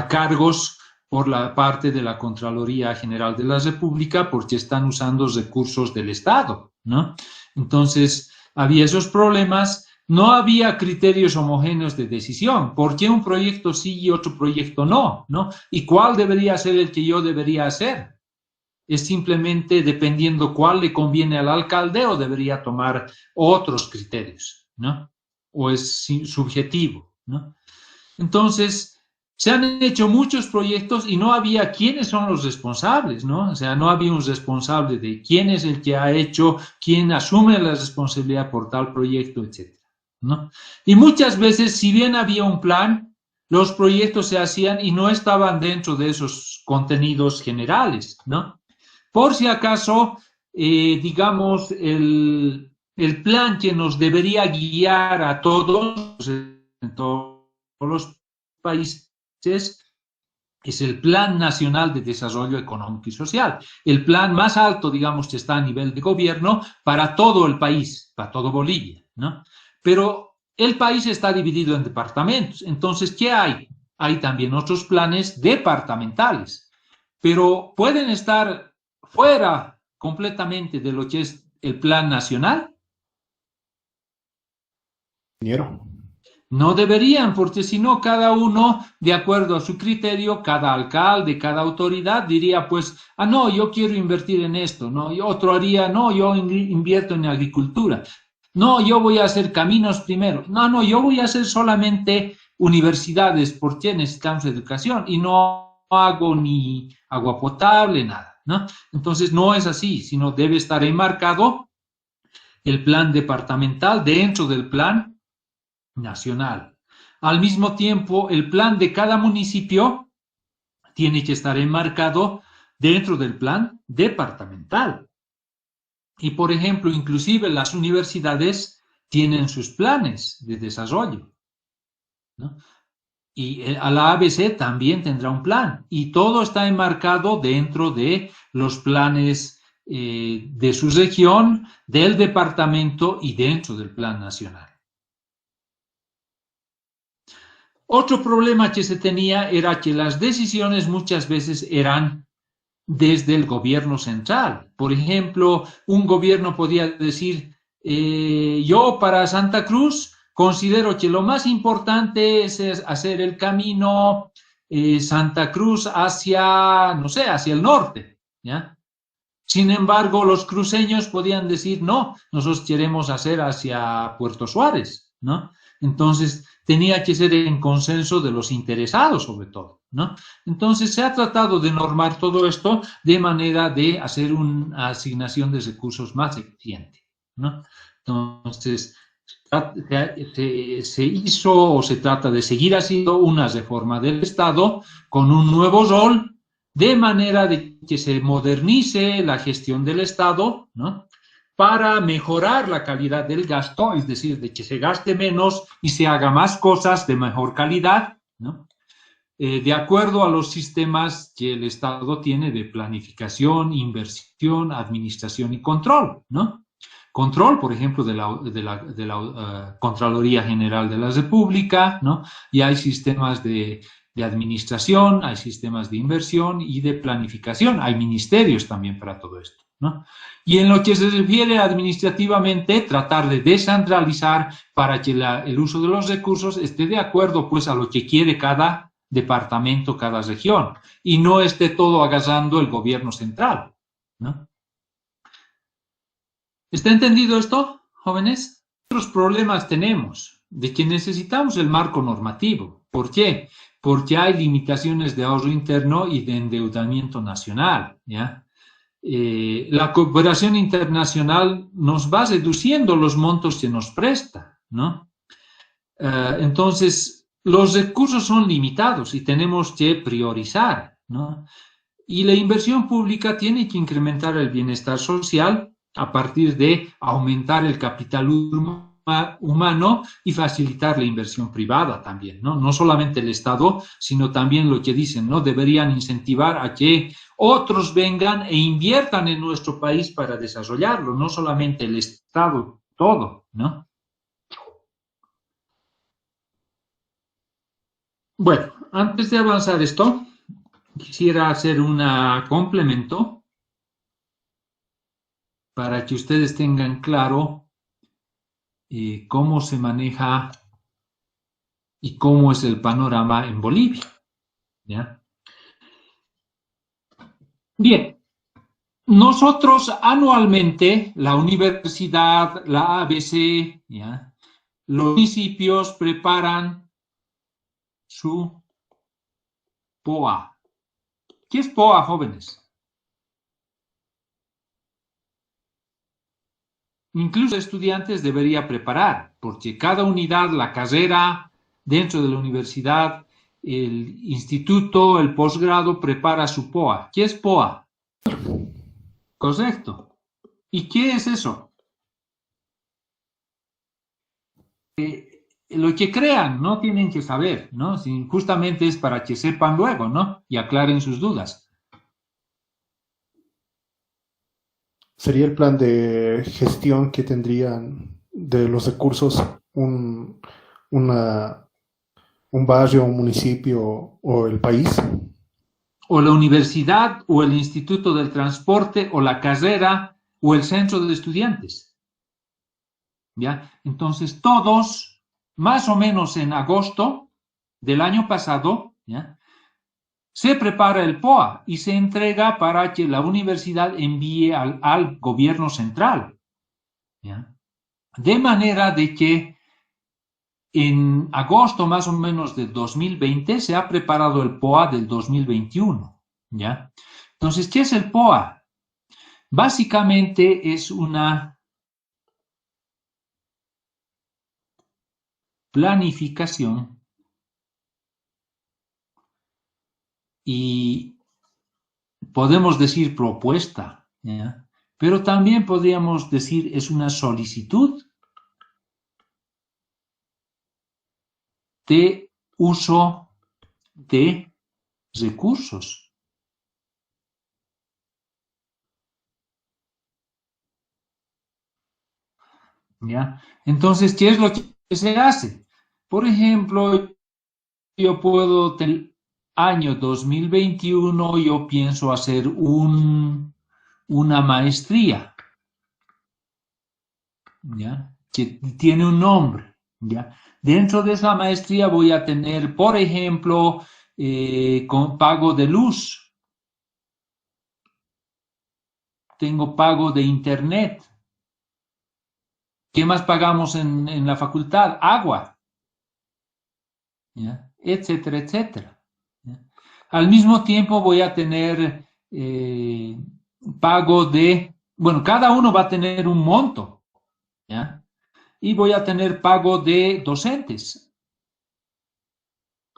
cargos por la parte de la Contraloría General de la República porque están usando recursos del Estado, ¿no? Entonces, había esos problemas. No había criterios homogéneos de decisión. ¿Por qué un proyecto sí y otro proyecto no? ¿No? ¿Y cuál debería ser el que yo debería hacer? Es simplemente dependiendo cuál le conviene al alcalde o debería tomar otros criterios, ¿no? O es subjetivo, ¿no? Entonces, se han hecho muchos proyectos y no había quiénes son los responsables, ¿no? O sea, no había un responsable de quién es el que ha hecho, quién asume la responsabilidad por tal proyecto, etcétera, ¿no? Y muchas veces, si bien había un plan, los proyectos se hacían y no estaban dentro de esos contenidos generales, ¿no? Por si acaso, digamos, el plan que nos debería guiar a todos, en todos los países, es el Plan Nacional de Desarrollo Económico y Social. El plan más alto, digamos, que está a nivel de gobierno para todo el país, para todo Bolivia, ¿no? Pero el país está dividido en departamentos. Entonces, ¿qué hay? Hay también otros planes departamentales, pero pueden estar fuera completamente de lo que es el plan nacional. Ingeniero. No deberían, porque si no, cada uno, de acuerdo a su criterio, cada alcalde, cada autoridad diría, pues, no, yo quiero invertir en esto, ¿no? Y otro haría, no, yo invierto en agricultura. No, yo voy a hacer caminos primero. No, yo voy a hacer solamente universidades porque necesitamos educación y no hago ni agua potable, nada, ¿no? Entonces, no es así, sino debe estar enmarcado el plan departamental dentro del plan nacional. Al mismo tiempo, el plan de cada municipio tiene que estar enmarcado dentro del plan departamental. Y, por ejemplo, inclusive las universidades tienen sus planes de desarrollo, ¿no? Y a la ABC también tendrá un plan. Y todo está enmarcado dentro de los planes de su región, del departamento y dentro del plan nacional. Otro problema que se tenía era que las decisiones muchas veces eran desde el gobierno central. Por ejemplo, un gobierno podía decir, yo para Santa Cruz considero que lo más importante es hacer el camino Santa Cruz hacia, no sé, hacia el norte, ¿ya? Sin embargo, los cruceños podían decir, no, nosotros queremos hacer hacia Puerto Suárez, ¿no? Entonces, tenía que ser en consenso de los interesados, sobre todo, ¿no? Entonces, se ha tratado de normar todo esto de manera de hacer una asignación de recursos más eficiente, ¿no? Entonces, se hizo o se trata de seguir haciendo una reforma del Estado con un nuevo rol, de manera de que se modernice la gestión del Estado, ¿no? Para mejorar la calidad del gasto, es decir, de que se gaste menos y se haga más cosas de mejor calidad, ¿no? De acuerdo a los sistemas que el Estado tiene de planificación, inversión, administración y control, ¿no? Control, por ejemplo, de la Contraloría General de la República, ¿no? Y hay sistemas de administración, hay sistemas de inversión y de planificación, hay ministerios también para todo esto, ¿no? Y en lo que se refiere administrativamente, tratar de descentralizar para que el uso de los recursos esté de acuerdo, pues, a lo que quiere cada departamento, cada región, y no esté todo agarrando el gobierno central, ¿no? ¿Está entendido esto, jóvenes? Otros problemas tenemos de que necesitamos el marco normativo. ¿Por qué? Porque hay limitaciones de ahorro interno y de endeudamiento nacional, ¿ya? La cooperación internacional nos va reduciendo los montos que nos presta, ¿no? Entonces, los recursos son limitados y tenemos que priorizar, ¿no? Y la inversión pública tiene que incrementar el bienestar social a partir de aumentar el capital humano y facilitar la inversión privada también, ¿no? No solamente el Estado, sino también lo que dicen, ¿no? Deberían incentivar a que otros vengan e inviertan en nuestro país para desarrollarlo, no solamente el Estado, todo, ¿no? Bueno, antes de avanzar esto, quisiera hacer un complemento para que ustedes tengan claro cómo se maneja y cómo es el panorama en Bolivia, ¿ya? Bien, nosotros anualmente, la universidad, la ABC, ¿ya? Los municipios preparan su POA. ¿Qué es POA, jóvenes? Incluso estudiantes debería preparar, porque cada unidad, la carrera dentro de la universidad, el instituto, el posgrado, prepara su POA. ¿Qué es POA? Correcto. ¿Y qué es eso? Lo que crean, ¿no? Tienen que saber, ¿no? Justamente es para que sepan luego, ¿no? Y aclaren sus dudas. Sería el plan de gestión que tendrían de los recursos un barrio, un municipio o el país. O la universidad, o el instituto del transporte, o la carrera, o el centro de estudiantes. ¿Ya? Entonces, todos, más o menos en agosto del año pasado, ¿ya?, se prepara el POA y se entrega para que la universidad envíe al gobierno central, ¿ya? De manera de que en agosto más o menos de 2020 se ha preparado el POA del 2021, ¿ya? Entonces, ¿qué es el POA? Básicamente es una planificación y podemos decir propuesta, ¿ya?, pero también podríamos decir es una solicitud de uso de recursos. ¿Ya? Entonces, ¿qué es lo que se hace? Por ejemplo, yo puedo, del año 2021, yo pienso hacer una maestría, ¿ya?, que tiene un nombre, ¿ya? Dentro de esa maestría voy a tener, por ejemplo, con pago de luz, tengo pago de internet. ¿Qué más pagamos en la facultad? Agua, ¿ya?, etcétera, etcétera, ¿ya? Al mismo tiempo voy a tener pago de, bueno, cada uno va a tener un monto, ¿ya? Y voy a tener pago de docentes,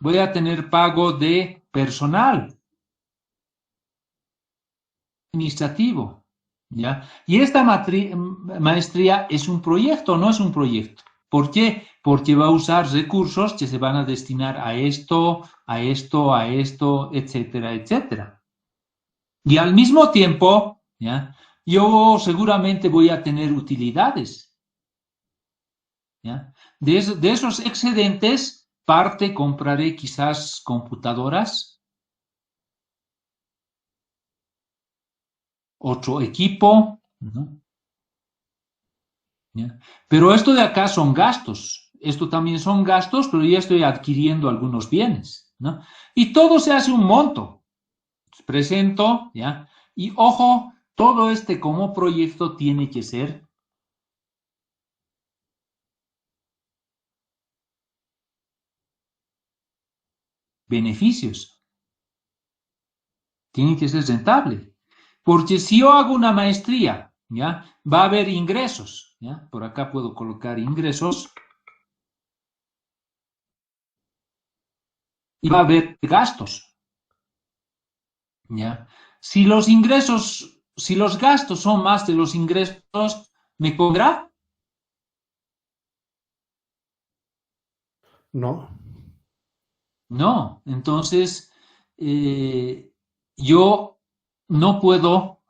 voy a tener pago de personal administrativo, ¿ya? Y esta maestría es un proyecto, no es un proyecto. ¿Por qué? Porque va a usar recursos que se van a destinar a esto, a esto, a esto, etcétera, etcétera. Y al mismo tiempo, ¿ya?, yo seguramente voy a tener utilidades, ¿ya? De esos excedentes, parte compraré quizás computadoras, otro equipo, ¿no? ¿Ya? Pero esto de acá son gastos, esto también son gastos, pero ya estoy adquiriendo algunos bienes, ¿no? Y todo se hace un monto, presento, ¿ya? Y ojo, todo como proyecto tiene que ser beneficios, tiene que ser rentable, porque si yo hago una maestría, ¿ya?, va a haber ingresos, ¿ya? Por acá puedo colocar ingresos y va a haber gastos, ¿ya? Si los gastos son más de los ingresos, ¿me cobra? No. No. Entonces, yo no puedo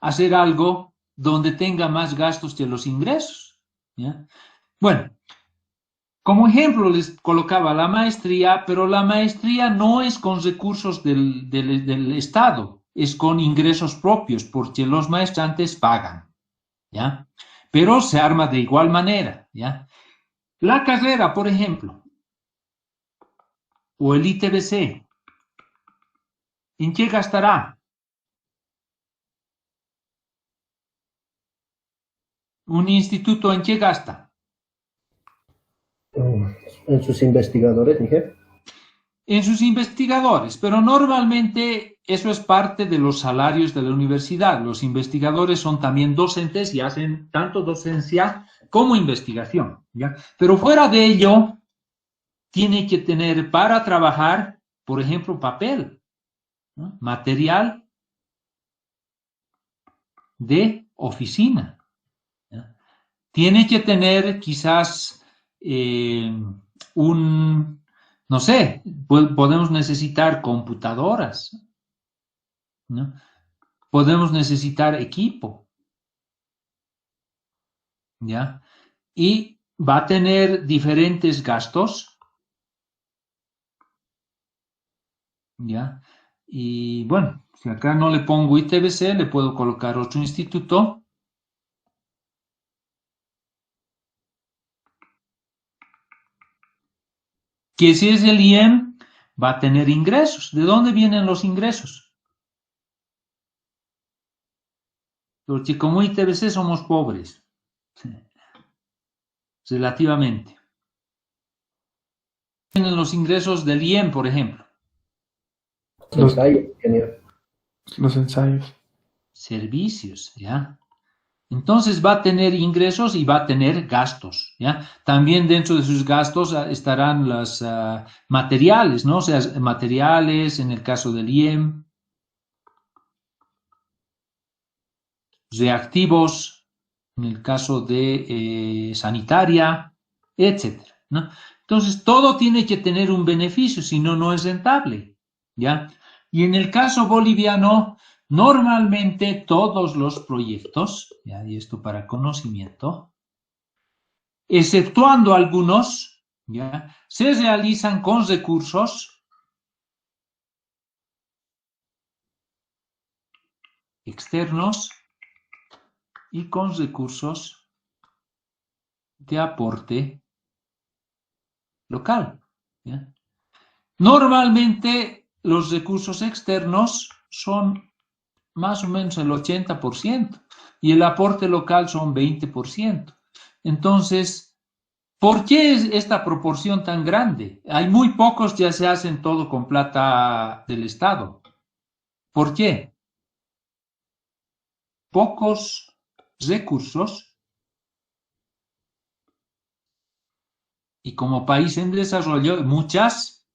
hacer algo donde tenga más gastos que los ingresos, ¿ya? Bueno, como ejemplo les colocaba la maestría, pero la maestría no es con recursos del Estado, es con ingresos propios, porque los maestrantes pagan, ¿ya? Pero se arma de igual manera, ¿ya? La carrera, por ejemplo, o el ITBC, ¿en qué gastará? ¿Un instituto en qué gasta? En sus investigadores, dije. En sus investigadores, pero normalmente eso es parte de los salarios de la universidad. Los investigadores son también docentes y hacen tanto docencia como investigación, ¿ya? Pero fuera de ello, tiene que tener para trabajar, por ejemplo, papel, ¿no? Material de oficina, ¿no? Tiene que tener quizás no sé, podemos necesitar computadoras, ¿no? Podemos necesitar equipo, ¿ya? Y va a tener diferentes gastos, ¿ya? Y bueno, si acá no le pongo ITBC, le puedo colocar otro instituto. Que si es el IEM, va a tener ingresos. ¿De dónde vienen los ingresos? Porque como ITBC somos pobres, relativamente. Vienen los ingresos del IEM, por ejemplo. Ensayo, ingeniero. Los ensayos. Servicios, ¿ya? Entonces va a tener ingresos y va a tener gastos, ¿ya? También dentro de sus gastos estarán los materiales, ¿no? O sea, materiales en el caso del IEM, reactivos en el caso de sanitaria, etcétera, ¿no? Entonces, todo tiene que tener un beneficio, si no, no es rentable, ¿ya? Y en el caso boliviano, normalmente todos los proyectos, ¿ya? Y esto para conocimiento, exceptuando algunos, ¿ya? Se realizan con recursos externos y con recursos de aporte local, ¿ya? Normalmente los recursos externos son más o menos el 80% y el aporte local son 20%. Entonces, ¿por qué es esta proporción tan grande? Hay muy pocos ya se hacen todo con plata del Estado. ¿Por qué? Pocos recursos y como país en desarrollo, muchas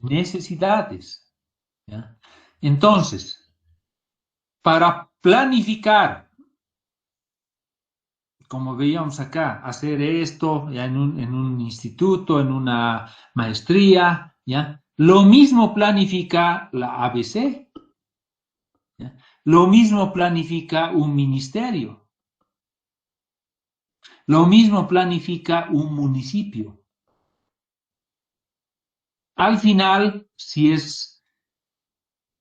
necesidades, ¿ya? Entonces, para planificar, como veíamos acá, hacer esto ya en un instituto, en una maestría, ¿ya? Lo mismo planifica la ABC, ¿ya? Lo mismo planifica un ministerio, lo mismo planifica un municipio. Al final, si es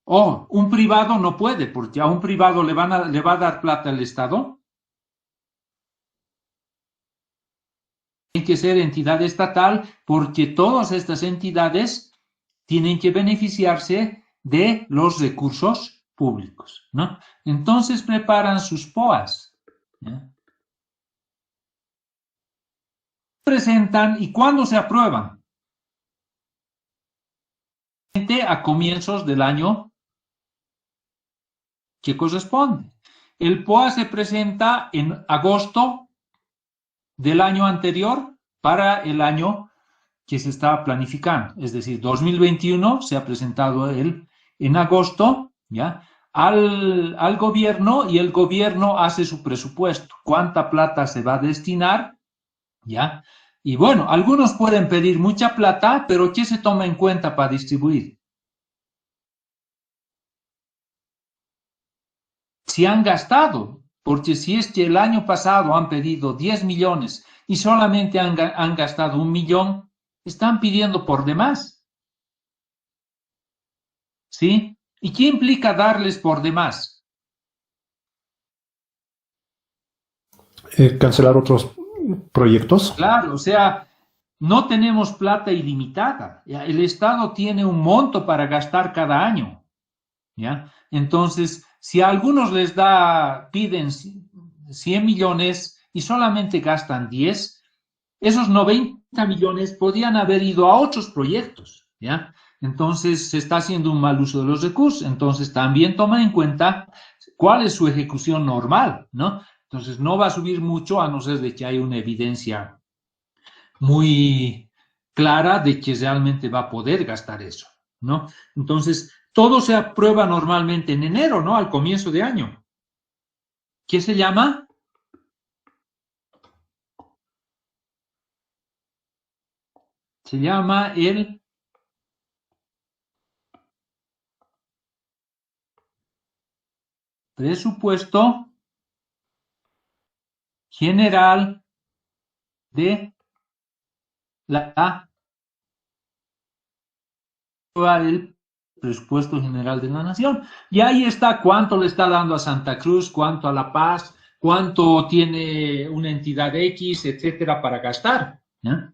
un privado no puede, porque a un privado le va a dar plata el Estado. Tiene que ser entidad estatal porque todas estas entidades tienen que beneficiarse de los recursos públicos, ¿no? Entonces preparan sus POAs, ¿ya? Presentan y ¿cuándo se aprueban? A comienzos del año que corresponde. El POA se presenta en agosto del año anterior para el año que se estaba planificando. Es decir, 2021 se ha presentado en agosto, ¿ya? Al gobierno y el gobierno hace su presupuesto. ¿Cuánta plata se va a destinar? ¿Ya? Y bueno, algunos pueden pedir mucha plata, pero ¿qué se toma en cuenta para distribuir? Si han gastado, porque si es que el año pasado han pedido 10 millones y solamente han gastado 1 millón, están pidiendo por demás. ¿Sí? ¿Y qué implica darles por demás? Cancelar otros proyectos. Claro, o sea, no tenemos plata ilimitada. ¿Ya? El Estado tiene un monto para gastar cada año, ¿ya? Entonces, si a algunos piden 100 millones y solamente gastan 10, esos 90 millones podrían haber ido a otros proyectos, ¿ya? Entonces, se está haciendo un mal uso de los recursos. Entonces, también toma en cuenta cuál es su ejecución normal, ¿no? Entonces, no va a subir mucho a no ser de que haya una evidencia muy clara de que realmente va a poder gastar eso, ¿no? Entonces, todo se aprueba normalmente en enero, ¿no? Al comienzo de año. ¿Qué se llama? Se llama el presupuesto general de el presupuesto general de la nación. Y ahí está cuánto le está dando a Santa Cruz, cuánto a La Paz, cuánto tiene una entidad X, etcétera, para gastar, ¿ya?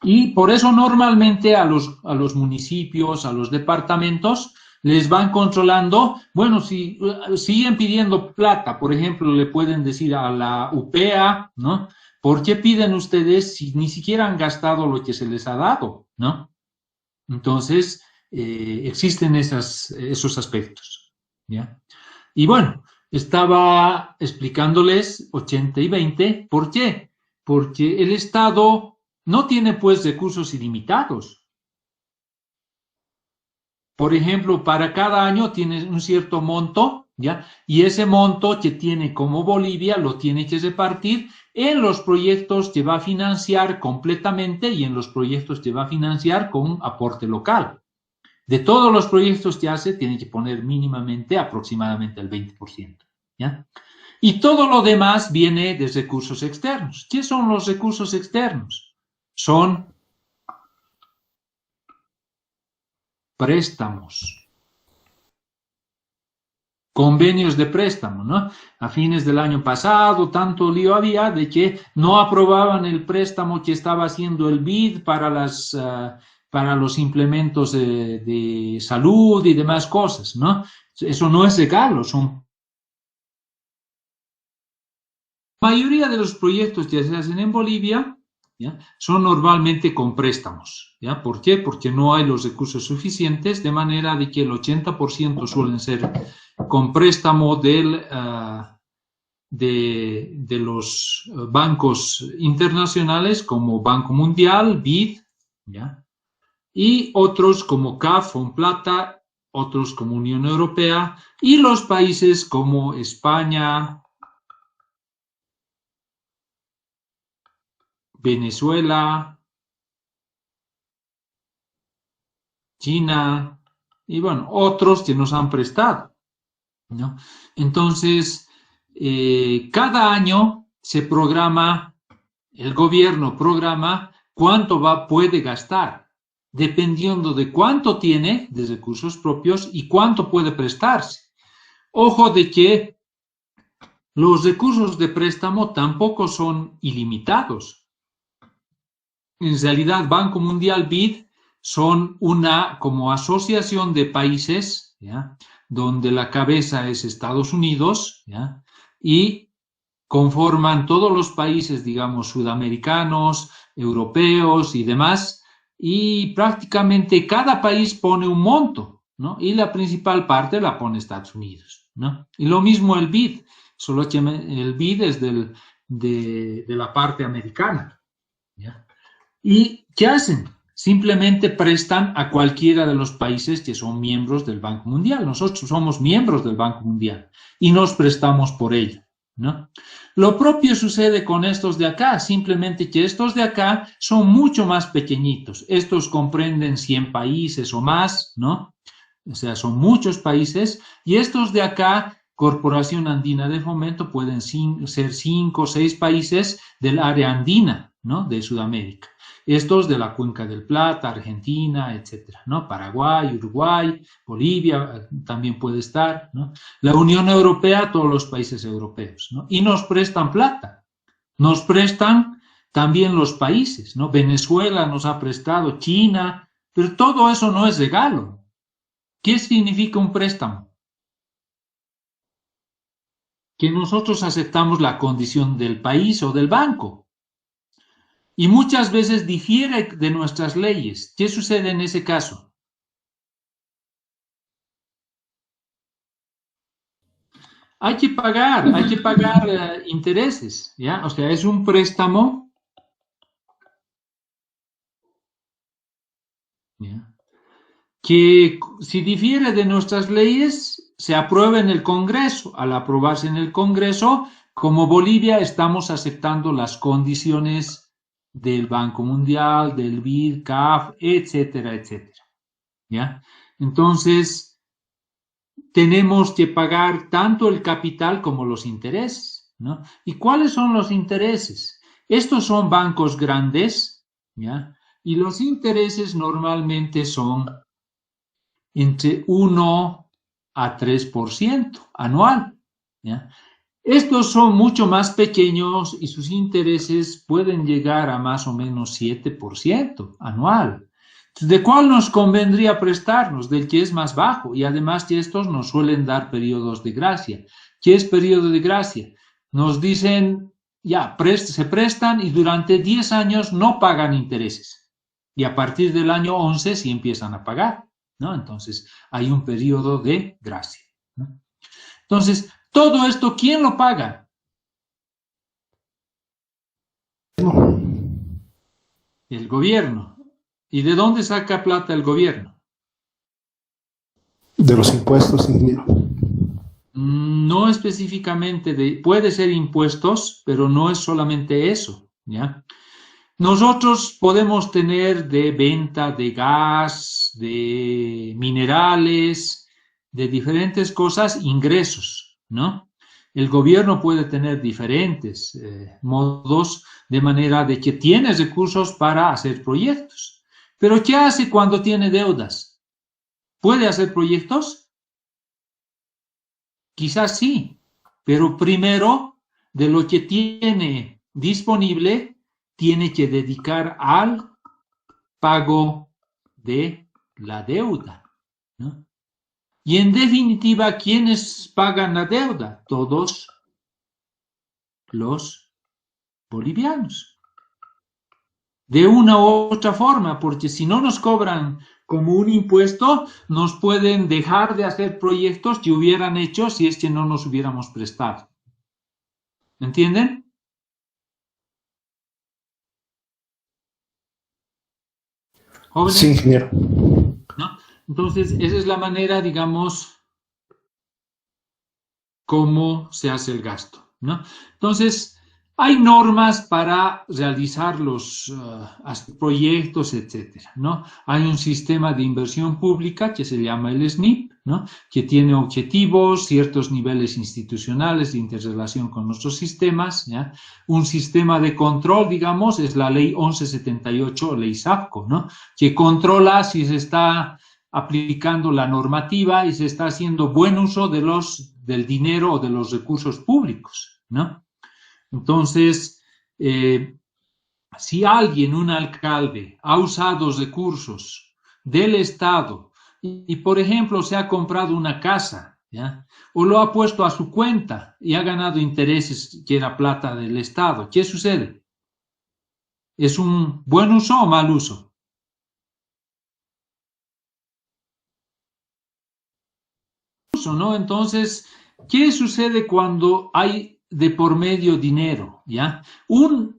Y por eso normalmente a los municipios, a los departamentos, les van controlando, bueno, si siguen pidiendo plata, por ejemplo, le pueden decir a la UPEA, ¿no? ¿Por qué piden ustedes si ni siquiera han gastado lo que se les ha dado, ¿no? Entonces, existen esos aspectos, ¿ya? Y bueno, estaba explicándoles 80 y 20, ¿por qué? Porque el Estado no tiene pues recursos ilimitados. Por ejemplo, para cada año tiene un cierto monto, ¿ya? Y ese monto que tiene como Bolivia lo tiene que repartir en los proyectos que va a financiar completamente y en los proyectos que va a financiar con aporte local. De todos los proyectos que hace, tiene que poner mínimamente aproximadamente el 20%, ¿ya? Y todo lo demás viene de recursos externos. ¿Qué son los recursos externos? Son préstamos, convenios de préstamo, ¿no? A fines del año pasado, tanto lío había de que no aprobaban el préstamo que estaba haciendo el BID para los implementos de salud y demás cosas, ¿no? Eso no es regalo, son... La mayoría de los proyectos que se hacen en Bolivia, ¿ya? Son normalmente con préstamos, ¿ya? ¿Por qué? Porque no hay los recursos suficientes, de manera de que el 80% suelen ser con préstamo de los bancos internacionales como Banco Mundial, BID, ¿ya? Y otros como CAF, Plata, otros como Unión Europea y los países como España, Venezuela, China y bueno, otros que nos han prestado, ¿no? Entonces, cada año se programa, el gobierno programa cuánto puede gastar, dependiendo de cuánto tiene de recursos propios y cuánto puede prestarse. Ojo de que los recursos de préstamo tampoco son ilimitados. En realidad, Banco Mundial, BID, son una como asociación de países, ¿ya? Donde la cabeza es Estados Unidos, ¿ya? Y conforman todos los países, digamos, sudamericanos, europeos y demás, y prácticamente cada país pone un monto, ¿no? Y la principal parte la pone Estados Unidos, ¿no? Y lo mismo el BID, solo que el BID es de la parte americana, ¿ya? ¿Y qué hacen? Simplemente prestan a cualquiera de los países que son miembros del Banco Mundial. Nosotros somos miembros del Banco Mundial y nos prestamos por ello, ¿no? Lo propio sucede con estos de acá, simplemente que estos de acá son mucho más pequeñitos. Estos comprenden 100 países o más, ¿no? O sea, son muchos países y estos de acá, Corporación Andina de Fomento, pueden ser 5 o 6 países del área andina, ¿no? De Sudamérica. Estos de la Cuenca del Plata, Argentina, etcétera, ¿no? Paraguay, Uruguay, Bolivia también puede estar, ¿no? La Unión Europea, todos los países europeos, ¿no? Y nos prestan plata, nos prestan también los países, ¿no? Venezuela nos ha prestado, China, pero todo eso no es regalo. ¿Qué significa un préstamo? Que nosotros aceptamos la condición del país o del banco. Y muchas veces difiere de nuestras leyes. ¿Qué sucede en ese caso? Hay que pagar intereses, ¿ya? O sea, es un préstamo ¿ya? Que si difiere de nuestras leyes, se aprueba en el Congreso. Al aprobarse en el Congreso, como Bolivia, estamos aceptando las condiciones del Banco Mundial, del BID, CAF, etcétera, etcétera. ¿Ya? Entonces, tenemos que pagar tanto el capital como los intereses, ¿no? ¿Y cuáles son los intereses? Estos son bancos grandes, ¿ya? Y los intereses normalmente son entre 1 a 3% anual, ¿ya? Estos son mucho más pequeños y sus intereses pueden llegar a más o menos 7% anual. ¿De cuál nos convendría prestarnos? Del que es más bajo, y además que estos nos suelen dar periodos de gracia. ¿Qué es periodo de gracia? Nos dicen, ya, se prestan y durante 10 años no pagan intereses. Y a partir del año 11 sí empiezan a pagar, ¿no? Entonces hay un periodo de gracia, ¿no? Entonces, todo esto, ¿quién lo paga? El gobierno. ¿Y de dónde saca plata el gobierno? De los impuestos, ingeniero. No específicamente puede ser impuestos, pero no es solamente eso, ¿ya? Nosotros podemos tener de venta de gas, de minerales, de diferentes cosas, ingresos, ¿no? El gobierno puede tener diferentes modos de manera de que tiene recursos para hacer proyectos. Pero ¿qué hace cuando tiene deudas? ¿Puede hacer proyectos? Quizás sí, pero primero de lo que tiene disponible tiene que dedicar al pago de la deuda, ¿no? Y en definitiva, ¿quiénes pagan la deuda? Todos los bolivianos. De una u otra forma, porque si no nos cobran como un impuesto, nos pueden dejar de hacer proyectos que hubieran hecho si es que no nos hubiéramos prestado. ¿Entienden? ¿Jóvenes? Sí, ingeniero. ¿No? Entonces, esa es la manera, digamos, cómo se hace el gasto, ¿no? Entonces, hay normas para realizar los proyectos, etcétera, ¿no? Hay un sistema de inversión pública que se llama el SNIP, ¿no? Que tiene objetivos, ciertos niveles institucionales de interrelación con nuestros sistemas, ¿ya? Un sistema de control, digamos, es la ley 1178, ley SAFCO, ¿no? Que controla si se está aplicando la normativa y se está haciendo buen uso del dinero o de los recursos públicos, ¿no? Entonces, si alguien, un alcalde, ha usado recursos del Estado y, por ejemplo, se ha comprado una casa, ¿ya? O lo ha puesto a su cuenta y ha ganado intereses que era plata del Estado, ¿qué sucede? ¿Es un buen uso o mal uso? ¿No? Entonces, ¿qué sucede cuando hay de por medio dinero? ¿Ya? Un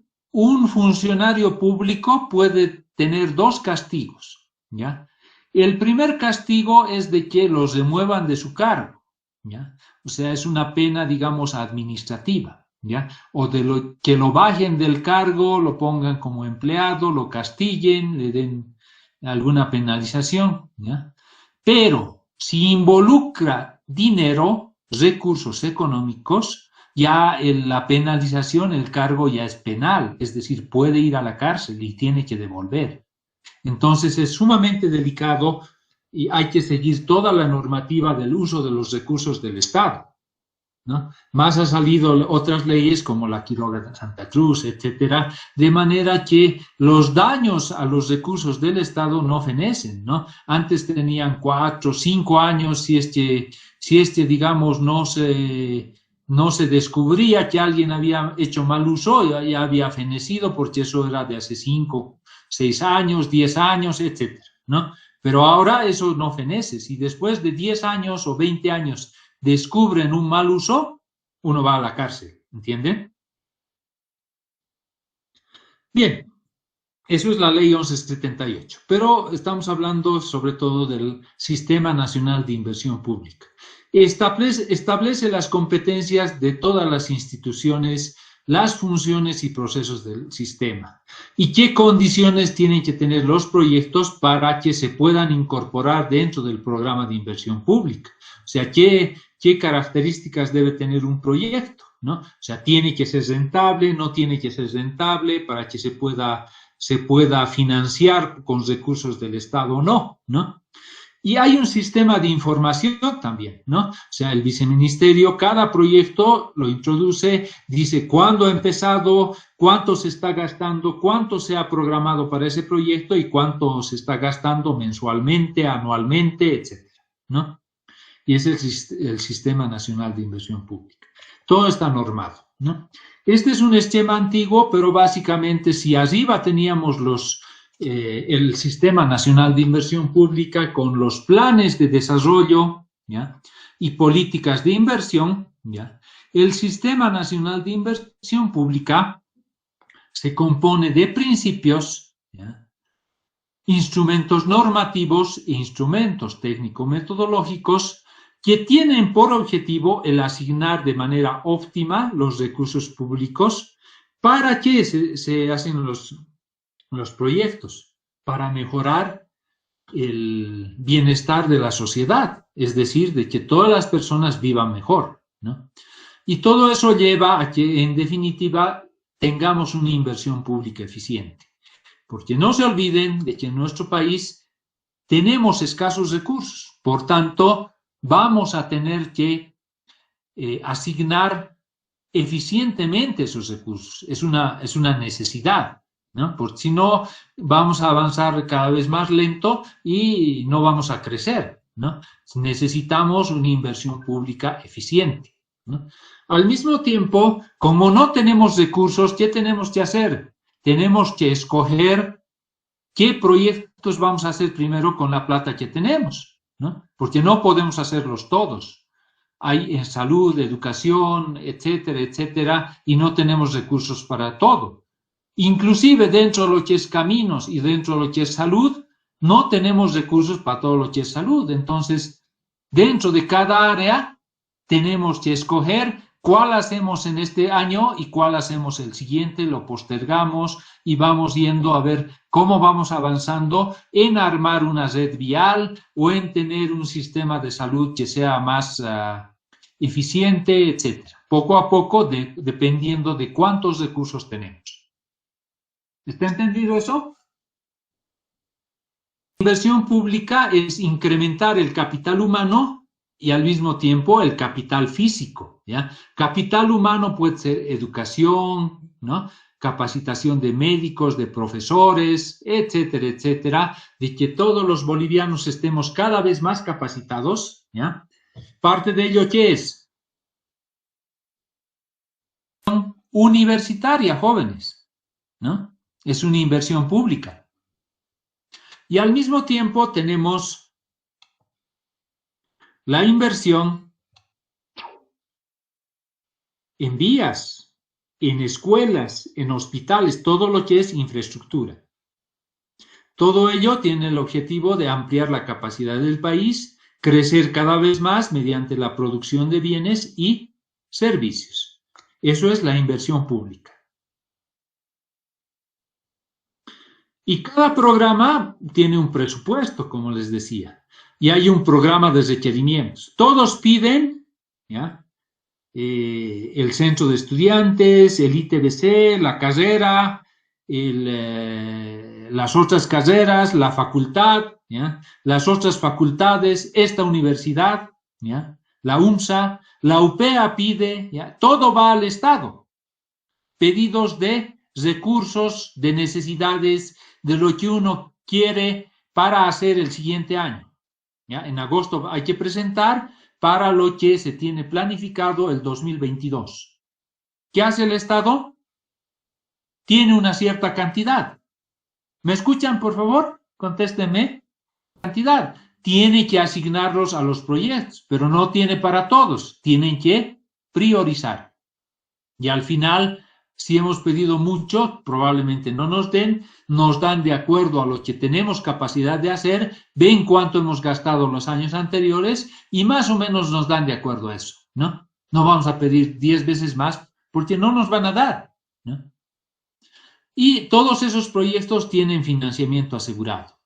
funcionario público puede tener dos castigos, ¿ya? El primer castigo es de que los remuevan de su cargo, ¿ya? O sea, es una pena, digamos, administrativa, ¿ya? O que lo bajen del cargo, lo pongan como empleado, lo castiguen, le den alguna penalización, ¿ya? Pero si involucra dinero, recursos económicos, ya la penalización, el cargo ya es penal, es decir, puede ir a la cárcel y tiene que devolver. Entonces es sumamente delicado y hay que seguir toda la normativa del uso de los recursos del Estado, ¿no? Más ha salido otras leyes como la Quiroga de Santa Cruz, etcétera, de manera que los daños a los recursos del Estado no fenecen, ¿no? Antes tenían 4, 5 años si es que digamos, no se descubría que alguien había hecho mal uso, ya había fenecido, porque eso era de hace 5, 6 años, 10 años, etcétera, ¿no? Pero ahora eso no fenece. Si después de 10 años o 20 años descubren un mal uso, uno va a la cárcel, ¿entienden? Bien, Eso es la ley 1178, pero estamos hablando sobre todo del Sistema Nacional de Inversión Pública. Establece las competencias de todas las instituciones, las funciones y procesos del sistema y qué condiciones tienen que tener los proyectos para que se puedan incorporar dentro del programa de inversión pública. O sea, qué características debe tener un proyecto, ¿no? O sea, tiene que ser rentable, no tiene que ser rentable para que se pueda financiar con recursos del Estado o no, ¿no? Y hay un sistema de información también, ¿no? O sea, el viceministerio, cada proyecto lo introduce, dice cuándo ha empezado, cuánto se está gastando, cuánto se ha programado para ese proyecto y cuánto se está gastando mensualmente, anualmente, etcétera, ¿no? Y es el Sistema Nacional de Inversión Pública. Todo está normado, ¿no? Este es un esquema antiguo, pero básicamente si arriba teníamos el Sistema Nacional de Inversión Pública con los planes de desarrollo, ¿ya? Y políticas de inversión, ¿ya? El Sistema Nacional de Inversión Pública se compone de principios, ¿ya? Instrumentos normativos e instrumentos técnico-metodológicos que tienen por objetivo el asignar de manera óptima los recursos públicos para que se hacen los proyectos, para mejorar el bienestar de la sociedad, es decir, de que todas las personas vivan mejor, ¿no? Y todo eso lleva a que, en definitiva, tengamos una inversión pública eficiente. Porque no se olviden de que en nuestro país tenemos escasos recursos, por tanto, vamos a tener que asignar eficientemente esos recursos. Es una necesidad, ¿no? Porque si no, vamos a avanzar cada vez más lento y no vamos a crecer, ¿no? Necesitamos una inversión pública eficiente, ¿no? Al mismo tiempo, como no tenemos recursos, ¿qué tenemos que hacer? Tenemos que escoger qué proyectos vamos a hacer primero con la plata que tenemos, ¿no? Porque no podemos hacerlos todos. Hay en salud, educación, etcétera, etcétera, y no tenemos recursos para todo. Inclusive dentro de lo que es caminos y dentro de lo que es salud, no tenemos recursos para todo lo que es salud. Entonces, dentro de cada área, tenemos que escoger cuál hacemos en este año y cuál hacemos el siguiente, lo postergamos y vamos yendo a ver cómo vamos avanzando en armar una red vial o en tener un sistema de salud que sea más eficiente, etcétera. Poco a poco, dependiendo de cuántos recursos tenemos. ¿Está entendido eso? Inversión pública es incrementar el capital humano y al mismo tiempo el capital físico, ¿ya? Capital humano puede ser educación, ¿no? Capacitación de médicos, de profesores, etcétera, etcétera, de que todos los bolivianos estemos cada vez más capacitados, ¿ya? Parte de ello, ¿qué es? Universitaria, jóvenes, ¿no? Es una inversión pública. Y al mismo tiempo tenemos la inversión en vías, en escuelas, en hospitales, todo lo que es infraestructura. Todo ello tiene el objetivo de ampliar la capacidad del país, crecer cada vez más mediante la producción de bienes y servicios. Eso es la inversión pública. Y cada programa tiene un presupuesto, como les decía, y hay un programa de requerimientos. Todos piden, ¿ya? El centro de estudiantes, el ITBC, la carrera, las otras carreras, la facultad, ¿ya? Las otras facultades, esta universidad, ¿ya? La UNSA, la UPEA pide, ¿ya? Todo va al Estado. Pedidos de recursos, de necesidades, de lo que uno quiere para hacer el siguiente año, ¿ya? En agosto hay que presentar para lo que se tiene planificado el 2022. ¿Qué hace el Estado? Tiene una cierta cantidad. ¿Me escuchan, por favor? Contéstenme. Cantidad. Tiene que asignarlos a los proyectos, pero no tiene para todos. Tienen que priorizar. Y al final Si hemos pedido mucho, probablemente no nos den, nos dan de acuerdo a lo que tenemos capacidad de hacer, ven cuánto hemos gastado en los años anteriores y más o menos nos dan de acuerdo a eso, ¿no? No vamos a pedir 10 veces más porque no nos van a dar, ¿no? Y todos esos proyectos tienen financiamiento asegurado.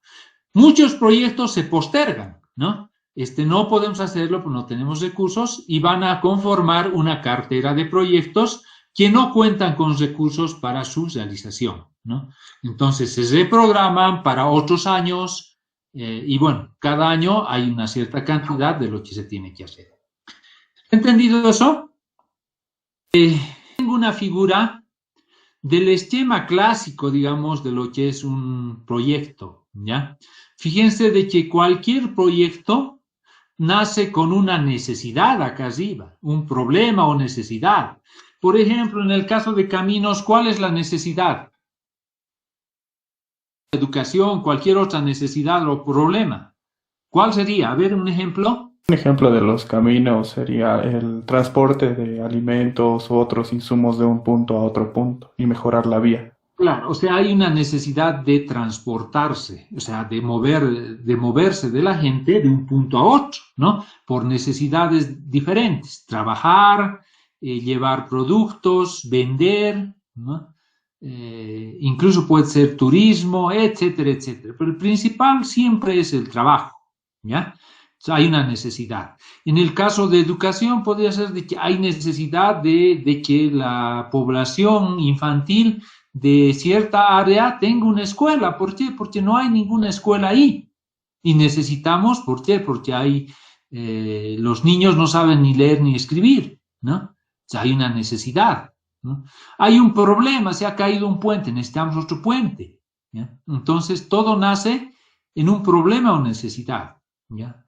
Muchos proyectos se postergan, ¿no? No podemos hacerlo porque no tenemos recursos y van a conformar una cartera de proyectos que no cuentan con recursos para su realización, ¿no? Entonces se reprograman para otros años y bueno, cada año hay una cierta cantidad de lo que se tiene que hacer. ¿Entendido eso? Tengo una figura del esquema clásico, digamos, de lo que es un proyecto, ¿ya? Fíjense de que cualquier proyecto nace con una necesidad acá arriba, un problema o necesidad. Por ejemplo, en el caso de caminos, ¿cuál es la necesidad? Educación, cualquier otra necesidad o problema. ¿Cuál sería? A ver, un ejemplo. Un ejemplo de los caminos sería el transporte de alimentos u otros insumos de un punto a otro punto y mejorar la vía. Claro, o sea, hay una necesidad de transportarse, o sea, de moverse de la gente de un punto a otro, ¿no? Por necesidades diferentes, trabajar, llevar productos, vender, ¿no? Incluso puede ser turismo, etcétera, etcétera. Pero el principal siempre es el trabajo, ¿ya? O sea, hay una necesidad. En el caso de educación podría ser de que hay necesidad de que la población infantil de cierta área tenga una escuela. ¿Por qué? Porque no hay ninguna escuela ahí. Y necesitamos, ¿por qué? Porque los niños no saben ni leer ni escribir, ¿no? O sea, hay una necesidad, ¿no? Hay un problema, se ha caído un puente, necesitamos otro puente, ¿ya? Entonces, todo nace en un problema o necesidad, ¿ya?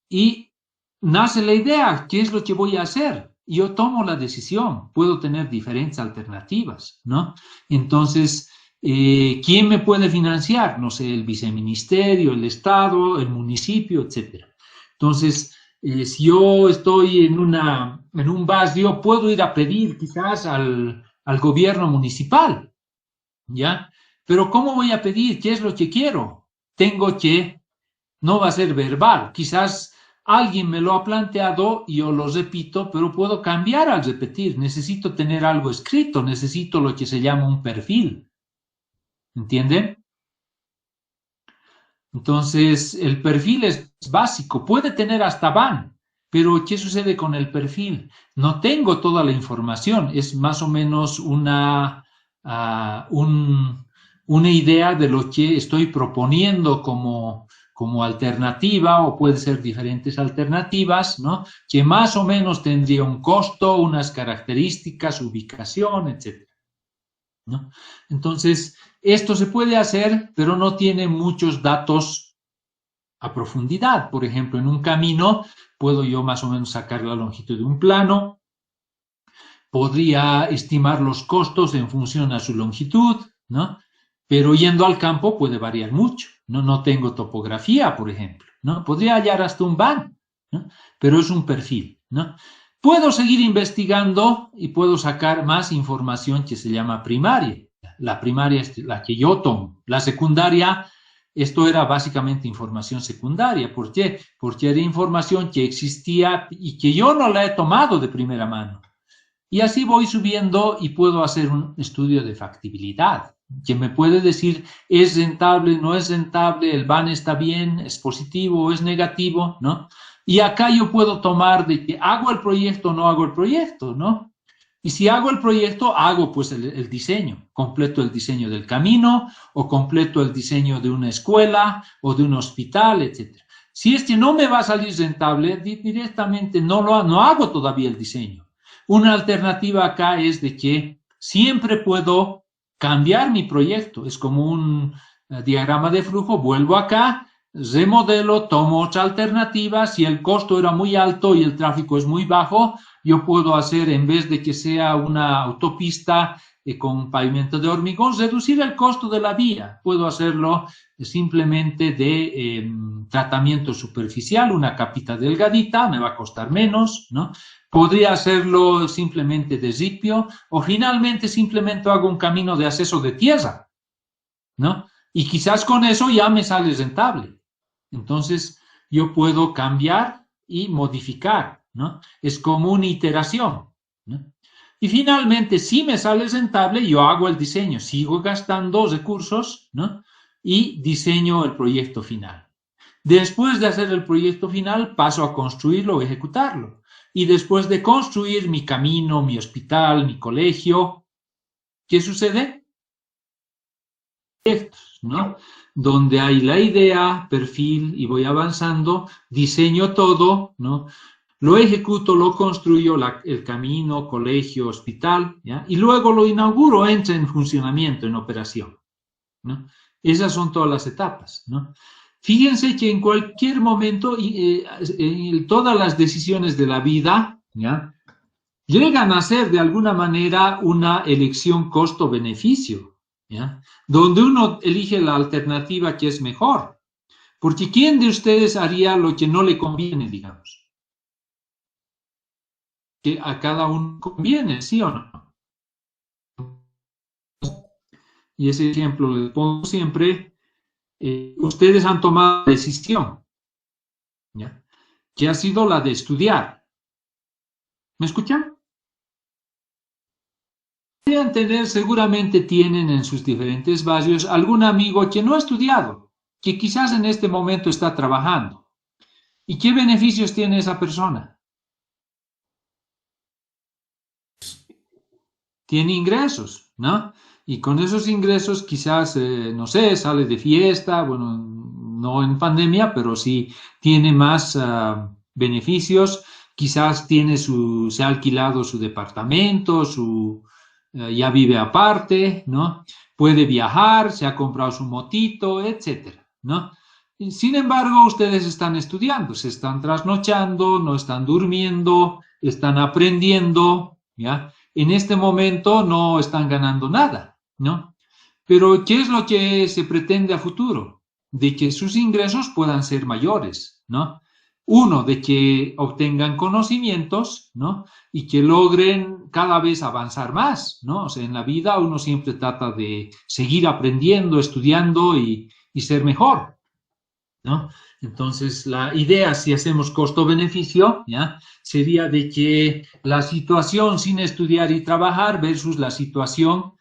Y nace la idea, ¿qué es lo que voy a hacer? Yo tomo la decisión, puedo tener diferentes alternativas, ¿no? Entonces, ¿quién me puede financiar? No sé, el viceministerio, el Estado, el municipio, etcétera. Entonces, si yo estoy en un barrio, puedo ir a pedir quizás al gobierno municipal, ¿ya? Pero ¿cómo voy a pedir? ¿Qué es lo que quiero? No va a ser verbal, quizás alguien me lo ha planteado y yo lo repito, pero puedo cambiar al repetir. Necesito tener algo escrito, necesito lo que se llama un perfil. ¿Entienden? Entonces, el perfil es básico, puede tener hasta van, pero ¿qué sucede con el perfil? No tengo toda la información, es más o menos una idea de lo que estoy proponiendo como alternativa, o puede ser diferentes alternativas, ¿no? Que más o menos tendría un costo, unas características, ubicación, etc., ¿no? Entonces, esto se puede hacer, pero no tiene muchos datos a profundidad. Por ejemplo, en un camino puedo yo más o menos sacar la longitud de un plano, podría estimar los costos en función a su longitud, ¿no? Pero yendo al campo puede variar mucho. No tengo topografía, por ejemplo, ¿no? Podría hallar hasta un van, ¿no? Pero es un perfil, ¿no? Puedo seguir investigando y puedo sacar más información que se llama primaria. La primaria es la que yo tomo. La secundaria, esto era básicamente información secundaria. ¿Por qué? Porque era información que existía y que yo no la he tomado de primera mano. Y así voy subiendo y puedo hacer un estudio de factibilidad, que me puede decir, ¿es rentable, no es rentable, el van está bien, es positivo o es negativo, ¿no? Y acá yo puedo tomar de que hago el proyecto o no hago el proyecto, ¿no? Y si hago el proyecto, hago pues el diseño, completo el diseño del camino o completo el diseño de una escuela o de un hospital, etc. Si es que no me va a salir rentable, directamente no hago todavía el diseño. Una alternativa acá es de que siempre puedo cambiar mi proyecto. Es como un diagrama de flujo, vuelvo acá, remodelo, tomo otra alternativa. Si el costo era muy alto y el tráfico es muy bajo, yo puedo hacer, en vez de que sea una autopista, con pavimento de hormigón, reducir el costo de la vía. Puedo hacerlo simplemente de tratamiento superficial, una capita delgadita, me va a costar menos, ¿no? Podría hacerlo simplemente de ripio, o finalmente simplemente hago un camino de acceso de tierra, ¿no? Y quizás con eso ya me sale rentable. Entonces, yo puedo cambiar y modificar, ¿no? Es como una iteración, ¿no? Y finalmente, si me sale rentable, yo hago el diseño, sigo gastando recursos, ¿no? Y diseño el proyecto final. Después de hacer el proyecto final, paso a construirlo o ejecutarlo. Y después de construir mi camino, mi hospital, mi colegio, ¿qué sucede? Proyectos, ¿no? Donde hay la idea, perfil, y voy avanzando, diseño todo, ¿no? Lo ejecuto, lo construyo, el camino, colegio, hospital, ¿ya? Y luego lo inauguro, entra en funcionamiento, en operación, ¿no? Esas son todas las etapas, ¿no? Fíjense que en cualquier momento, todas las decisiones de la vida, ¿ya? Llegan a ser de alguna manera una elección costo-beneficio, ¿ya? Donde uno elige la alternativa que es mejor. Porque ¿quién de ustedes haría lo que no le conviene, digamos? Que a cada uno conviene, ¿sí o no? Y ese ejemplo le pongo siempre. Ustedes han tomado la decisión, ¿ya? Que ha sido la de estudiar. ¿Me escuchan? Podrían tener, seguramente tienen en sus diferentes barrios algún amigo que no ha estudiado, que quizás en este momento está trabajando. ¿Y qué beneficios tiene esa persona? Tiene ingresos, ¿no? Y con esos ingresos quizás, no sé, sale de fiesta, bueno, no en pandemia, pero sí tiene más beneficios, quizás se ha alquilado su departamento, ya vive aparte, ¿no? Puede viajar, se ha comprado su motito, etcétera, ¿no? Sin embargo, ustedes están estudiando, se están trasnochando, no están durmiendo, están aprendiendo, ¿ya? En este momento no están ganando nada, ¿no? Pero ¿qué es lo que se pretende a futuro? De que sus ingresos puedan ser mayores, ¿no? Uno, de que obtengan conocimientos, ¿no? Y que logren cada vez avanzar más, ¿no? O sea, en la vida uno siempre trata de seguir aprendiendo, estudiando y ser mejor, ¿no? Entonces, la idea, si hacemos costo-beneficio, ¿ya? Sería de que la situación sin estudiar y trabajar versus la situación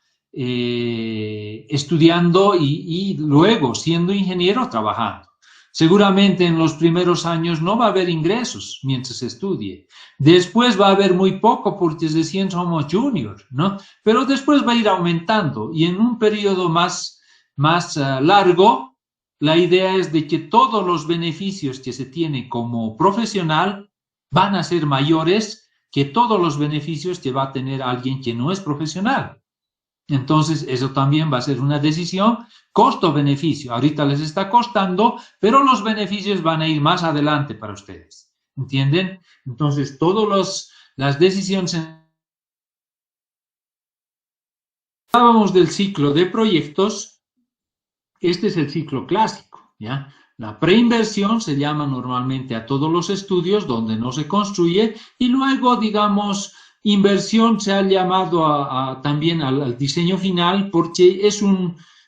estudiando y luego siendo ingeniero trabajando. Seguramente en los primeros años no va a haber ingresos mientras se estudie. Después va a haber muy poco porque recién somos junior, ¿no? Pero después va a ir aumentando y en un periodo más largo, la idea es de que todos los beneficios que se tiene como profesional van a ser mayores que todos los beneficios que va a tener alguien que no es profesional. Entonces, eso también va a ser una decisión costo-beneficio. Ahorita les está costando, pero los beneficios van a ir más adelante para ustedes. ¿Entienden? Entonces, todas las decisiones. Hablábamos del ciclo de proyectos. Este es el ciclo clásico, ¿ya? La preinversión se llama normalmente a todos los estudios donde no se construye y luego, digamos, inversión se ha llamado también al diseño final porque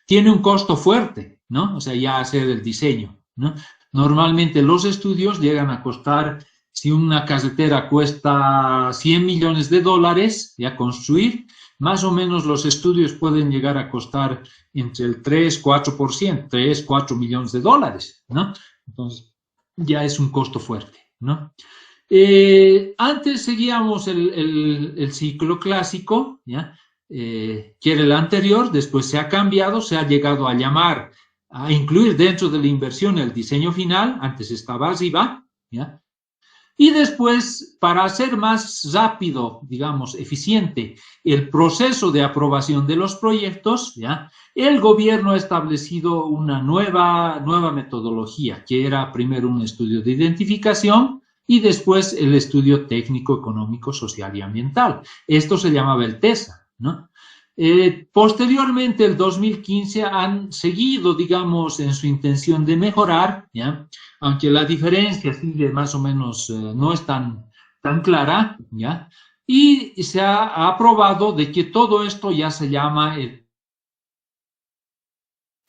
tiene un costo fuerte, ¿no? O sea, ya hacer el diseño, ¿no? Normalmente los estudios llegan a costar, si una carretera cuesta $100 millones, ya construir, más o menos los estudios pueden llegar a costar entre el 3-4%, 3-4 millones de dólares, ¿no? Entonces, ya es un costo fuerte, ¿no? Antes seguíamos el ciclo clásico, ¿ya? Que era el anterior, después se ha cambiado, se ha llegado a incluir dentro de la inversión el diseño final, antes estaba arriba, ¿ya? Y después, para hacer más rápido, digamos, eficiente el proceso de aprobación de los proyectos, ¿ya? El gobierno ha establecido una nueva metodología, que era primero un estudio de identificación y después el estudio técnico, económico, social y ambiental. Esto se llamaba el TESA, ¿no? Posteriormente, el 2015, han seguido, digamos, en su intención de mejorar, ¿ya? Aunque la diferencia sigue más o menos, no es tan clara, ¿ya? Y se ha aprobado de que todo esto ya se llama el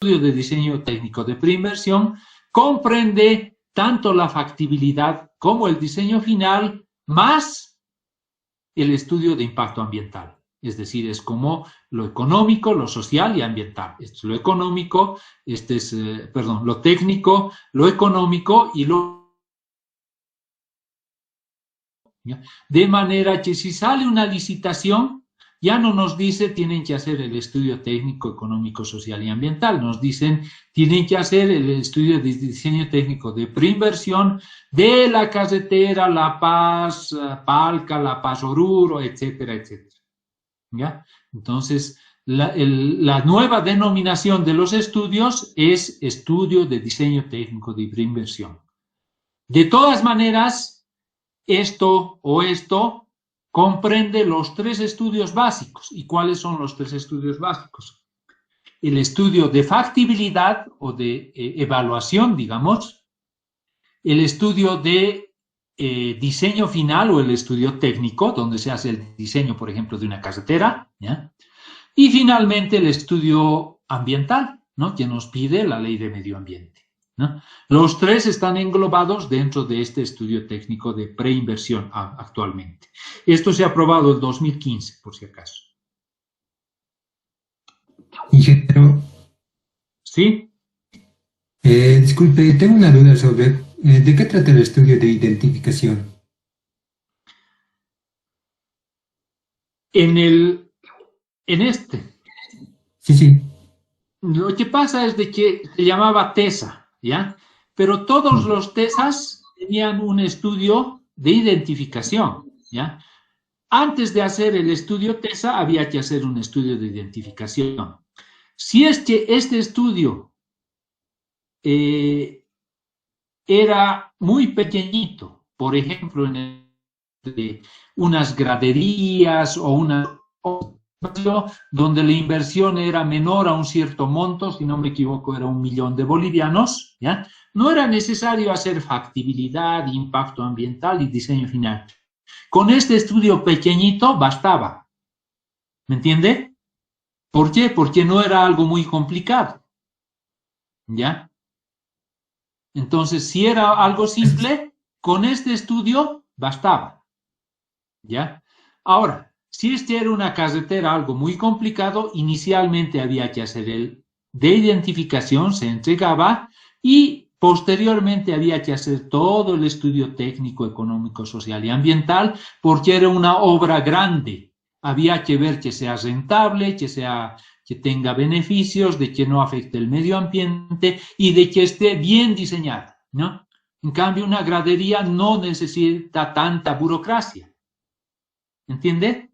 estudio de diseño técnico de preinversión, comprende tanto la factibilidad como el diseño final, más el estudio de impacto ambiental. Es decir, es como lo económico, lo social y ambiental. Esto es lo económico, lo técnico, lo económico y lo... ¿ya? De manera que si sale una licitación, ya no nos dice tienen que hacer el estudio técnico, económico, social y ambiental. Nos dicen tienen que hacer el estudio de diseño técnico de preinversión de la carretera La Paz, Palca, La Paz Oruro, etcétera, etcétera. ¿Ya? Entonces, la nueva denominación de los estudios es estudio de diseño técnico de preinversión. De todas maneras, esto comprende los 3 estudios básicos. ¿Y cuáles son los 3 estudios básicos? El estudio de factibilidad o de evaluación, digamos, el estudio de diseño final o el estudio técnico, donde se hace el diseño, por ejemplo, de una carretera, ¿ya? Y finalmente el estudio ambiental, ¿no? Que nos pide la ley de medio ambiente, ¿no? Los 3 están englobados dentro de este estudio técnico de preinversión actualmente. Esto se ha aprobado en 2015, por si acaso. Ingeniero, ¿Sí? disculpe, tengo una duda sobre ¿de qué trata el estudio de identificación? En Sí. lo que pasa es de que se llamaba TESA, ¿ya? Pero todos los TESAs tenían un estudio de identificación, ¿ya? Antes de hacer el estudio TESA había que hacer un estudio de identificación. Si es que este estudio era muy pequeñito, por ejemplo, de unas graderías o una donde la inversión era menor a un cierto monto, si no me equivoco era 1 millón de bolivianos, ¿ya? No era necesario hacer factibilidad, impacto ambiental y diseño final. Con este estudio pequeñito bastaba, ¿me entiende? ¿Por qué? Porque no era algo muy complicado, ¿ya? Entonces, si era algo simple, con este estudio bastaba, ¿ya? Ahora, si este era una carretera algo muy complicado, inicialmente había que hacer el de identificación, se entregaba, y posteriormente había que hacer todo el estudio técnico, económico, social y ambiental, porque era una obra grande. Había que ver que sea rentable, que tenga beneficios, de que no afecte el medio ambiente y de que esté bien diseñada, ¿no? En cambio, una gradería no necesita tanta burocracia. ¿Entiende?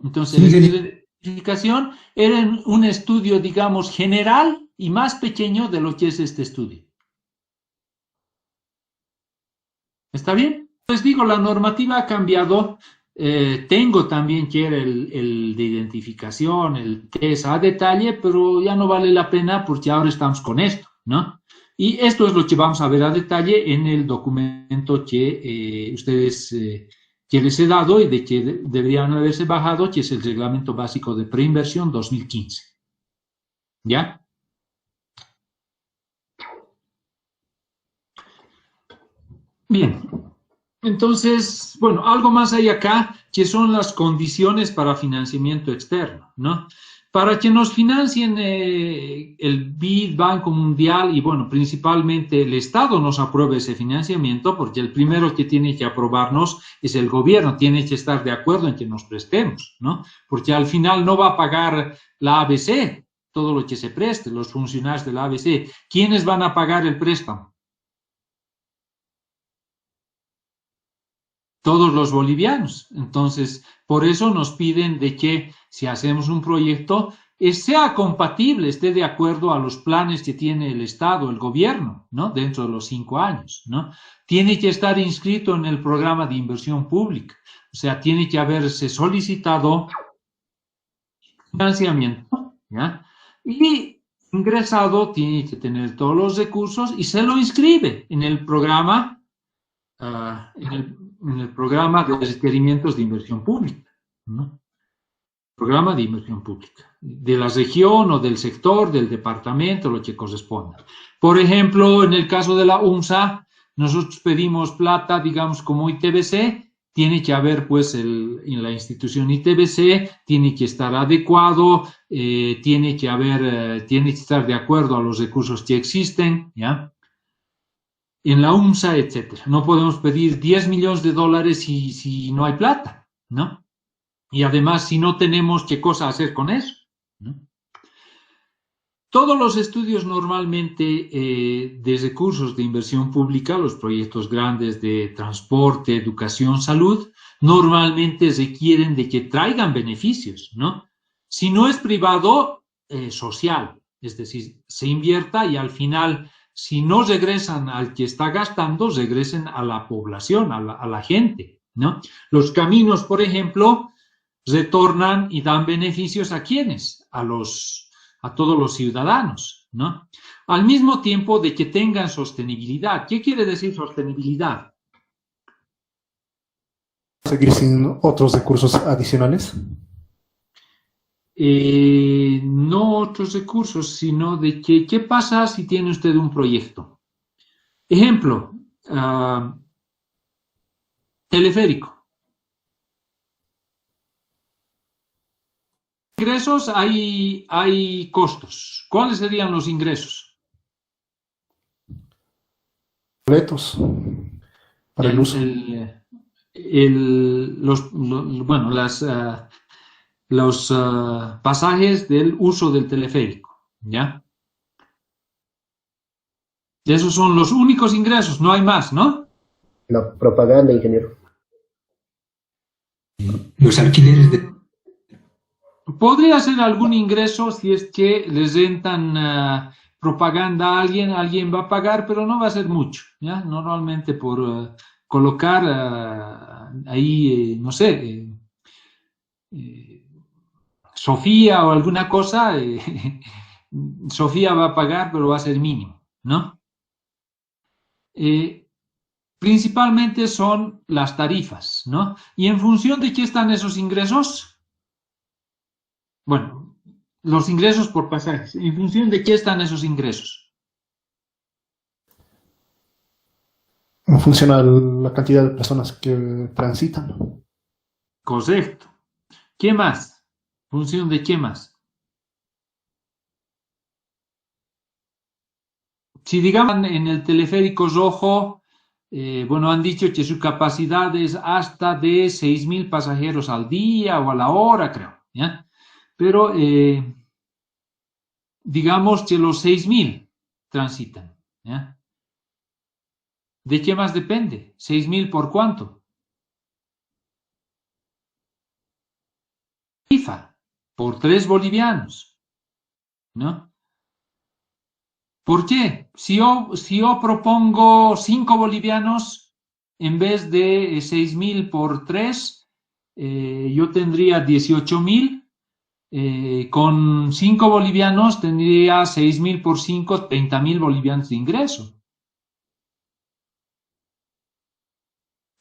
Entonces, el estudio de identificación era un estudio, digamos, general y más pequeño de lo que es este estudio. ¿Está bien? Pues digo, la normativa ha cambiado. Tengo también que era el de identificación, el TESA a detalle, pero ya no vale la pena porque ahora estamos con esto, ¿no? Y esto es lo que vamos a ver a detalle en el documento que ustedes... que les he dado y de que deberían haberse bajado, que es el Reglamento Básico de Preinversión 2015. ¿Ya? Bien. Entonces, bueno, algo más hay acá, que son las condiciones para financiamiento externo, ¿no? Para que nos financien el BID, Banco Mundial y, bueno, principalmente el Estado nos apruebe ese financiamiento, porque el primero que tiene que aprobarnos es el gobierno, tiene que estar de acuerdo en que nos prestemos, ¿no? Porque al final no va a pagar la ABC todo lo que se preste, los funcionarios de la ABC. ¿Quiénes van a pagar el préstamo? Todos los bolivianos. Entonces, por eso nos piden de que si hacemos un proyecto, sea compatible, esté de acuerdo a los planes que tiene el Estado, el gobierno, ¿no? Dentro de los 5 años, ¿no? Tiene que estar inscrito en el programa de inversión pública. O sea, tiene que haberse solicitado financiamiento, ¿ya? Y ingresado tiene que tener todos los recursos y se lo inscribe en el programa, en el programa de requerimientos de inversión pública, ¿no? Programa de inversión pública, de la región o del sector, del departamento, lo que corresponda. Por ejemplo, en el caso de la UNSA, nosotros pedimos plata, digamos, como ITBC, tiene que haber, pues, en la institución ITBC, tiene que estar adecuado, tiene que estar de acuerdo a los recursos que existen, ¿ya? En la UNSA, etcétera. No podemos pedir 10 millones de dólares si no hay plata, ¿no? Y además, si no tenemos qué cosa hacer con eso, ¿no? Todos los estudios normalmente de recursos de inversión pública, los proyectos grandes de transporte, educación, salud, normalmente requieren de que traigan beneficios, ¿no? Si no es privado, social, es decir, se invierta y al final, si no regresan al que está gastando, regresen a la población, a la gente, ¿no? Los caminos, por ejemplo, retornan y dan beneficios ¿a quiénes? A todos los ciudadanos, ¿no? Al mismo tiempo de que tengan sostenibilidad. ¿Qué quiere decir sostenibilidad? ¿Seguir sin otros recursos adicionales? No otros recursos, sino de que, ¿qué pasa si tiene usted un proyecto? Ejemplo, teleférico. Ingresos hay costos. ¿Cuáles serían los ingresos? Boletos para el uso. Los pasajes del uso del teleférico, ¿ya? Esos son los únicos ingresos, no hay más, ¿no? No, propaganda, ingeniero. Los alquileres de... Podría ser algún ingreso si es que les rentan propaganda a alguien va a pagar, pero no va a ser mucho, ¿ya? Normalmente por colocar ahí, no sé, Sofía o alguna cosa, Sofía va a pagar, pero va a ser mínimo, ¿no? Principalmente son las tarifas, ¿no? ¿Y en función de qué están esos ingresos? Bueno, los ingresos por pasajes. ¿En función de qué están esos ingresos? ¿Cómo funciona la cantidad de personas que transitan? Correcto. ¿Qué más? ¿Función de qué más? Si digamos en el teleférico rojo, bueno, han dicho que su capacidad es hasta de 6.000 pasajeros al día o a la hora, creo, ¿ya? Pero digamos que los 6.000 transitan, ¿ya? ¿De qué más depende? ¿6.000 por cuánto? FIFA, por 3 bolivianos, ¿no? ¿Por qué? Si yo propongo 5 bolivianos en vez de 6.000 por 3, yo tendría 18.000. Con 5 bolivianos tendría 6.000 por 5, 30.000 bolivianos de ingreso.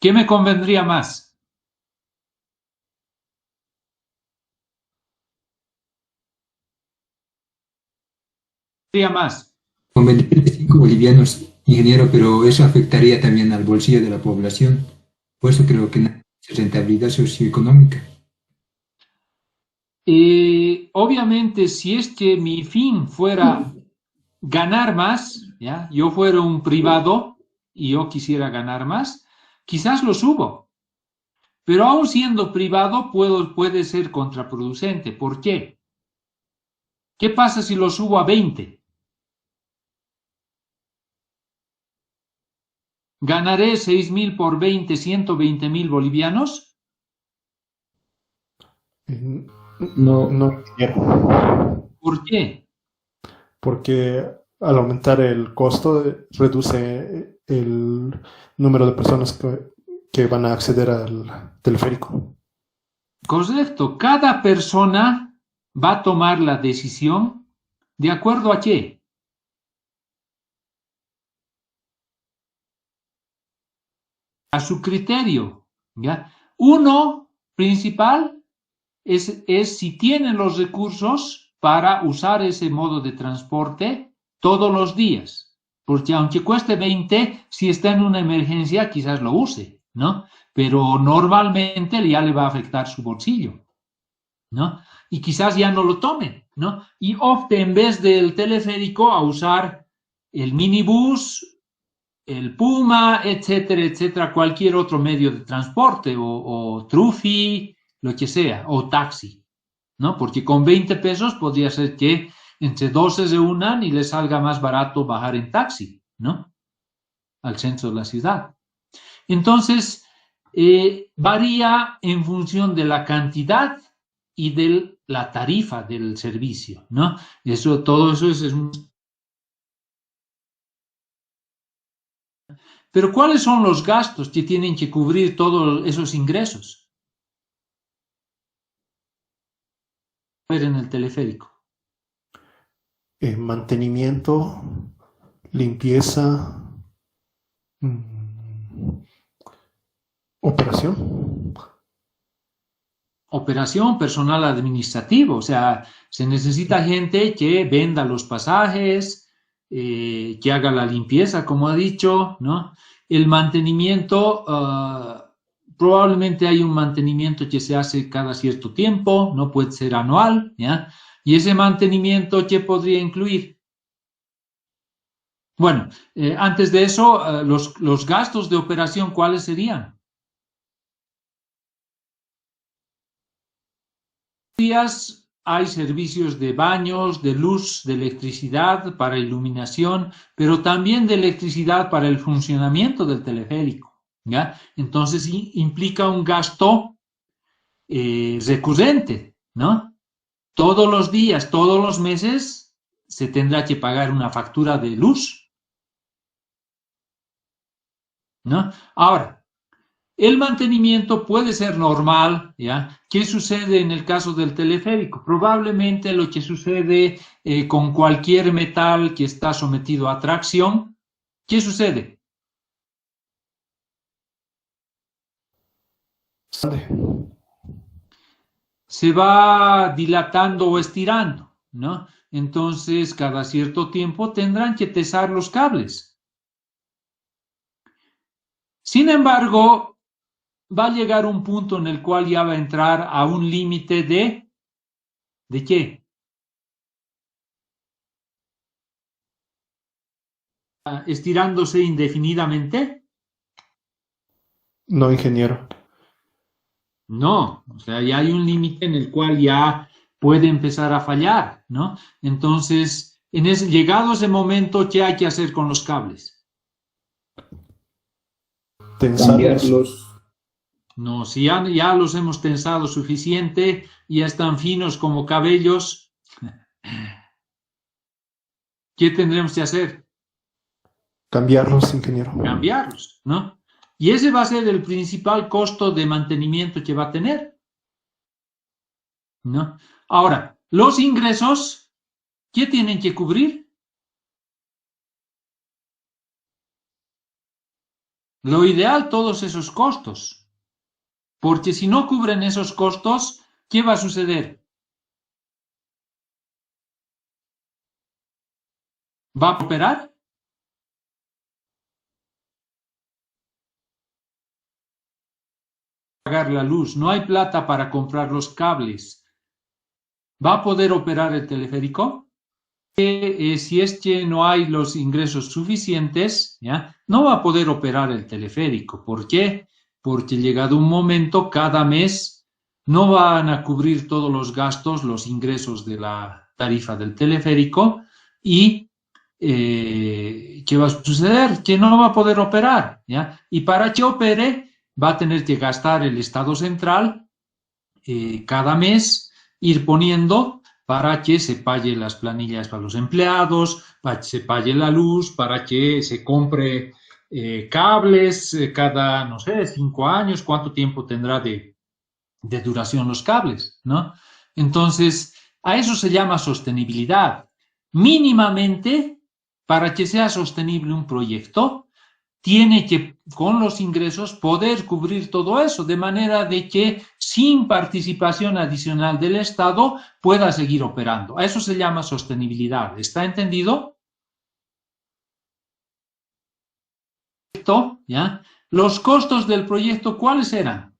¿Qué me convendría más? Más. Convendría 5 bolivianos, ingeniero, pero eso afectaría también al bolsillo de la población. Por eso creo que no hay rentabilidad socioeconómica. Obviamente, si es que mi fin fuera ganar más, ¿ya? Yo fuera un privado y yo quisiera ganar más, quizás lo subo. Pero aún siendo privado puede ser contraproducente. ¿Por qué? ¿Qué pasa si lo subo a 20? ¿Ganaré 6.000 por 20, 120.000 bolivianos? No quiero. ¿Por qué? Porque al aumentar el costo reduce el número de personas que van a acceder al teleférico. Correcto. Cada persona va a tomar la decisión de acuerdo a qué. A su criterio, ¿ya? Uno principal es si tienen los recursos para usar ese modo de transporte todos los días. Porque aunque cueste 20, si está en una emergencia, quizás lo use, ¿no? Pero normalmente ya le va a afectar su bolsillo, ¿no? Y quizás ya no lo tome, ¿no? Y opte en vez del teleférico a usar el minibús, el Puma, etcétera, etcétera, cualquier otro medio de transporte, o trufi, lo que sea, o taxi, ¿no? Porque con 20 pesos podría ser que entre dos se reúnan y les salga más barato bajar en taxi, ¿no? Al centro de la ciudad. Entonces, varía en función de la cantidad y de la tarifa del servicio, ¿no? Todo eso es Pero ¿cuáles son los gastos que tienen que cubrir todos esos ingresos? Ver en el teleférico. Mantenimiento, limpieza, operación. Operación, personal administrativo, o sea, se necesita gente que venda los pasajes, que haga la limpieza, como ha dicho, ¿no? El mantenimiento, probablemente hay un mantenimiento que se hace cada cierto tiempo, no puede ser anual, ¿ya? Y ese mantenimiento, ¿qué podría incluir? Bueno, antes de eso, los gastos de operación, ¿cuáles serían? Hay servicios de baños, de luz, de electricidad para iluminación, pero también de electricidad para el funcionamiento del teleférico, ¿ya? Entonces implica un gasto recurrente, ¿no? Todos los días, todos los meses se tendrá que pagar una factura de luz, ¿no? Ahora, el mantenimiento puede ser normal, ¿ya? ¿Qué sucede en el caso del teleférico? Probablemente lo que sucede con cualquier metal que está sometido a tracción, ¿qué sucede? Se va dilatando o estirando, ¿no? Entonces, cada cierto tiempo tendrán que tesar los cables. Sin embargo, va a llegar un punto en el cual ya va a entrar a un límite ¿de qué? ¿Estirándose indefinidamente? No, ingeniero. No, o sea, ya hay un límite en el cual ya puede empezar a fallar, ¿no? Entonces, llegado ese momento, ¿qué hay que hacer con los cables? Tensarlos. No, si ya los hemos tensado suficiente, ya están finos como cabellos, ¿qué tendremos que hacer? Cambiarlos, ingeniero. Cambiarlos, ¿no? Y ese va a ser el principal costo de mantenimiento que va a tener, ¿no? Ahora, los ingresos, ¿qué tienen que cubrir? Lo ideal, todos esos costos. Porque si no cubren esos costos, ¿qué va a suceder? ¿Va a operar? Pagar la luz, no hay plata para comprar los cables. ¿Va a poder operar el teleférico? Si es que no hay los ingresos suficientes, ¿ya? No va a poder operar el teleférico. ¿Por qué? Porque llegado un momento, cada mes no van a cubrir todos los gastos, los ingresos de la tarifa del teleférico y ¿qué va a suceder? Que no va a poder operar, ¿ya? Y para que opere va a tener que gastar el Estado central cada mes, ir poniendo para que se pague las planillas para los empleados, para que se pague la luz, para que se compre cables cada, no sé, 5 años, cuánto tiempo tendrá de duración los cables, ¿no? Entonces, A eso se llama sostenibilidad. Mínimamente, para que sea sostenible un proyecto, tiene que, con los ingresos, poder cubrir todo eso, de manera de que sin participación adicional del Estado pueda seguir operando. A eso se llama sostenibilidad. ¿Está entendido? ¿Ya? Los costos del proyecto, ¿cuáles eran?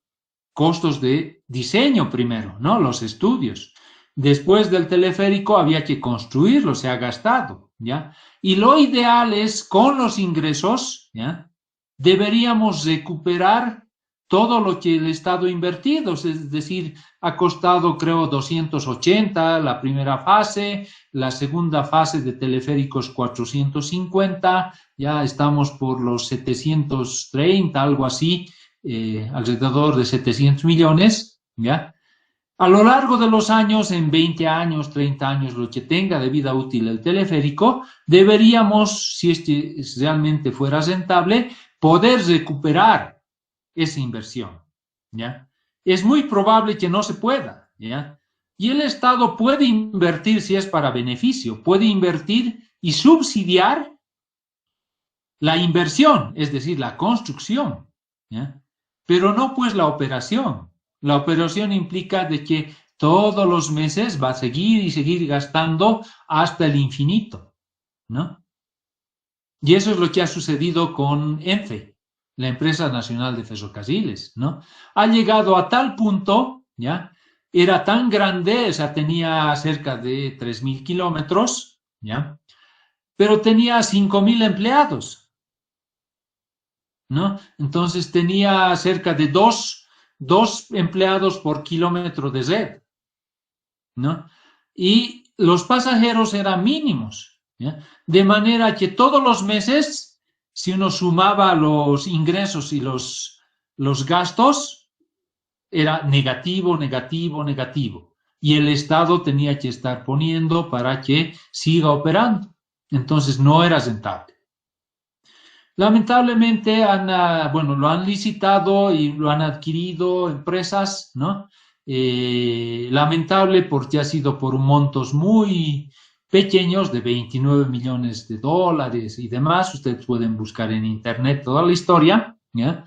Costos de diseño primero, ¿no? Los estudios. Después del teleférico había que construirlo, se ha gastado, ¿ya? Y lo ideal es, con los ingresos, ¿ya?, deberíamos recuperar todo lo que el Estado ha invertido, es decir, ha costado, creo, 280 la primera fase, la segunda fase de teleféricos 450, ya estamos por los 730, algo así, alrededor de 700 millones, ¿ya? A lo largo de los años, en 20 años, 30 años, lo que tenga de vida útil el teleférico, deberíamos, si este realmente fuera rentable, poder recuperar esa inversión, ¿ya? Es muy probable que no se pueda, ¿ya? Y el Estado puede invertir si es para beneficio, puede invertir y subsidiar la inversión, es decir, la construcción, ¿ya? Pero no pues la operación. La operación implica de que todos los meses va a seguir y seguir gastando hasta el infinito, ¿no? Y eso es lo que ha sucedido con ENFE, la Empresa Nacional de Ferrocarriles, ¿no? Ha llegado a tal punto, ¿ya? Era tan grande, o sea, tenía cerca de 3.000 kilómetros, ¿ya? Pero tenía 5.000 empleados, ¿no? Entonces tenía cerca de dos empleados por kilómetro de red, ¿no? Y los pasajeros eran mínimos, ¿ya? De manera que todos los meses, si uno sumaba los ingresos y los gastos, era negativo, negativo, negativo. Y el Estado tenía que estar poniendo para que siga operando. Entonces no era rentable. Lamentablemente lo han licitado y lo han adquirido empresas, ¿no? Lamentable porque ha sido por montos muy pequeños, de 29 millones de dólares y demás. Ustedes pueden buscar en internet toda la historia, ¿ya?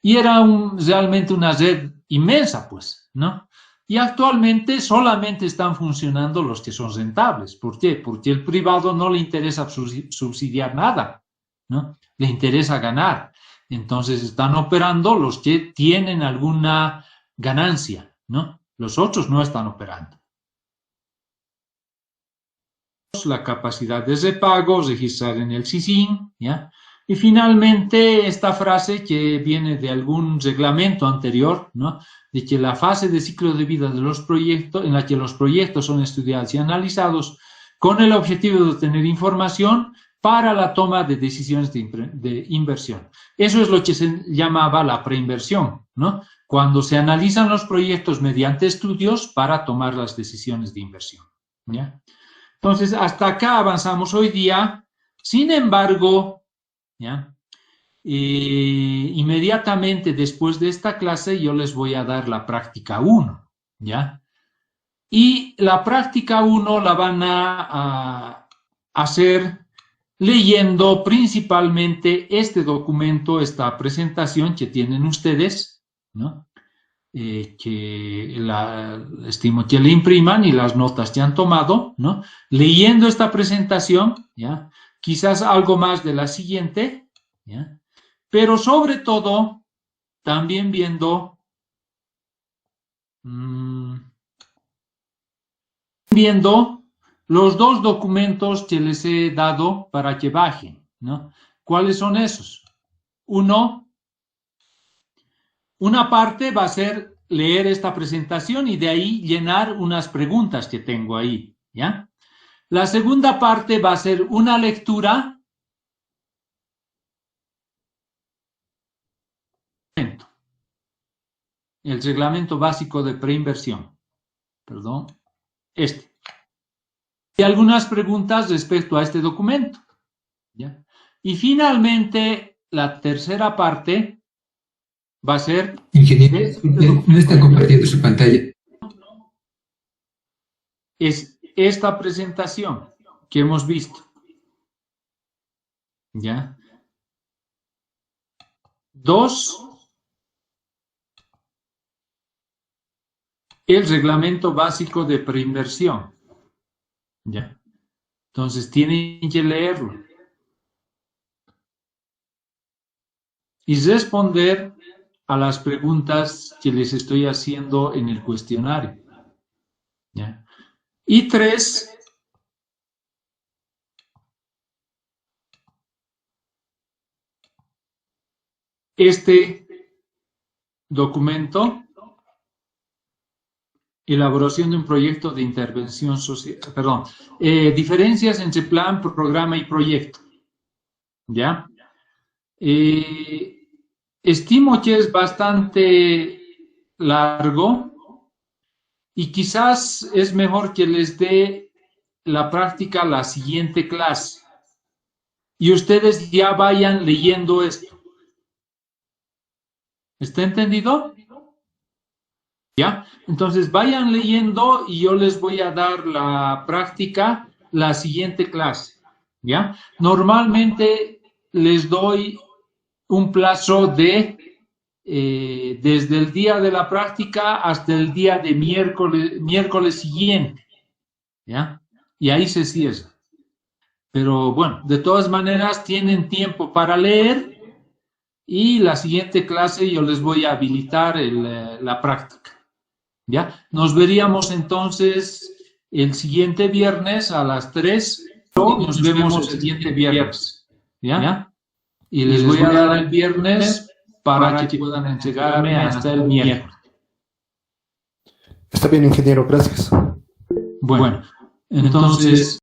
Y era realmente una red inmensa, pues, ¿no? Y actualmente solamente están funcionando los que son rentables. ¿Por qué? Porque el privado no le interesa subsidiar nada, ¿no? Le interesa ganar. Entonces están operando los que tienen alguna ganancia, ¿no? Los otros no están operando. La capacidad de repago, registrar en el SISIN, ¿ya? Y finalmente esta frase que viene de algún reglamento anterior, ¿no? De que la fase de ciclo de vida de los proyectos, en la que los proyectos son estudiados y analizados con el objetivo de obtener información para la toma de decisiones de inversión. Eso es lo que se llamaba la preinversión, ¿no? Cuando se analizan los proyectos mediante estudios para tomar las decisiones de inversión, ¿ya? Entonces, hasta acá avanzamos hoy día. Sin embargo, ¿ya? Inmediatamente después de esta clase yo les voy a dar la práctica 1, ¿ya? Y la práctica 1 la van a hacer leyendo principalmente este documento, esta presentación que tienen ustedes, ¿no? Que estimo que le impriman y las notas que han tomado, ¿no? Leyendo esta presentación, ¿ya? Quizás algo más de la siguiente, ¿ya? Pero sobre todo, también viendo los dos documentos que les he dado para que bajen, ¿no? ¿Cuáles son esos? Una parte va a ser leer esta presentación y de ahí llenar unas preguntas que tengo ahí, ¿ya? La segunda parte va a ser una lectura el reglamento básico de preinversión, perdón, y algunas preguntas respecto a este documento, ¿ya? Y finalmente, la tercera parte va a ser... Ingeniero, no está compartiendo su pantalla. es esta presentación que hemos visto. ¿Ya? 2, el reglamento básico de preinversión. ¿Ya? Entonces tienen que leerlo y responder a las preguntas que les estoy haciendo en el cuestionario. ¿Ya? Y 3, este documento, elaboración de un proyecto de intervención social, perdón, diferencias entre plan, programa y proyecto. ¿Ya? Estimo que es bastante largo y quizás es mejor que les dé la práctica la siguiente clase y ustedes ya vayan leyendo esto. ¿Está entendido? ¿Ya? Entonces vayan leyendo y yo les voy a dar la práctica la siguiente clase. ¿Ya? Normalmente les doy un plazo de desde el día de la práctica hasta el día de miércoles siguiente. ¿Ya? Y ahí se cierra. Pero bueno, de todas maneras tienen tiempo para leer y la siguiente clase yo les voy a habilitar la práctica. ¿Ya? Nos veríamos entonces el siguiente viernes a las 3. Nos vemos el siguiente viernes. ¿Ya? Y les voy a dar el viernes para que puedan entregarme hasta el miércoles. Está bien, ingeniero, gracias. Bueno, entonces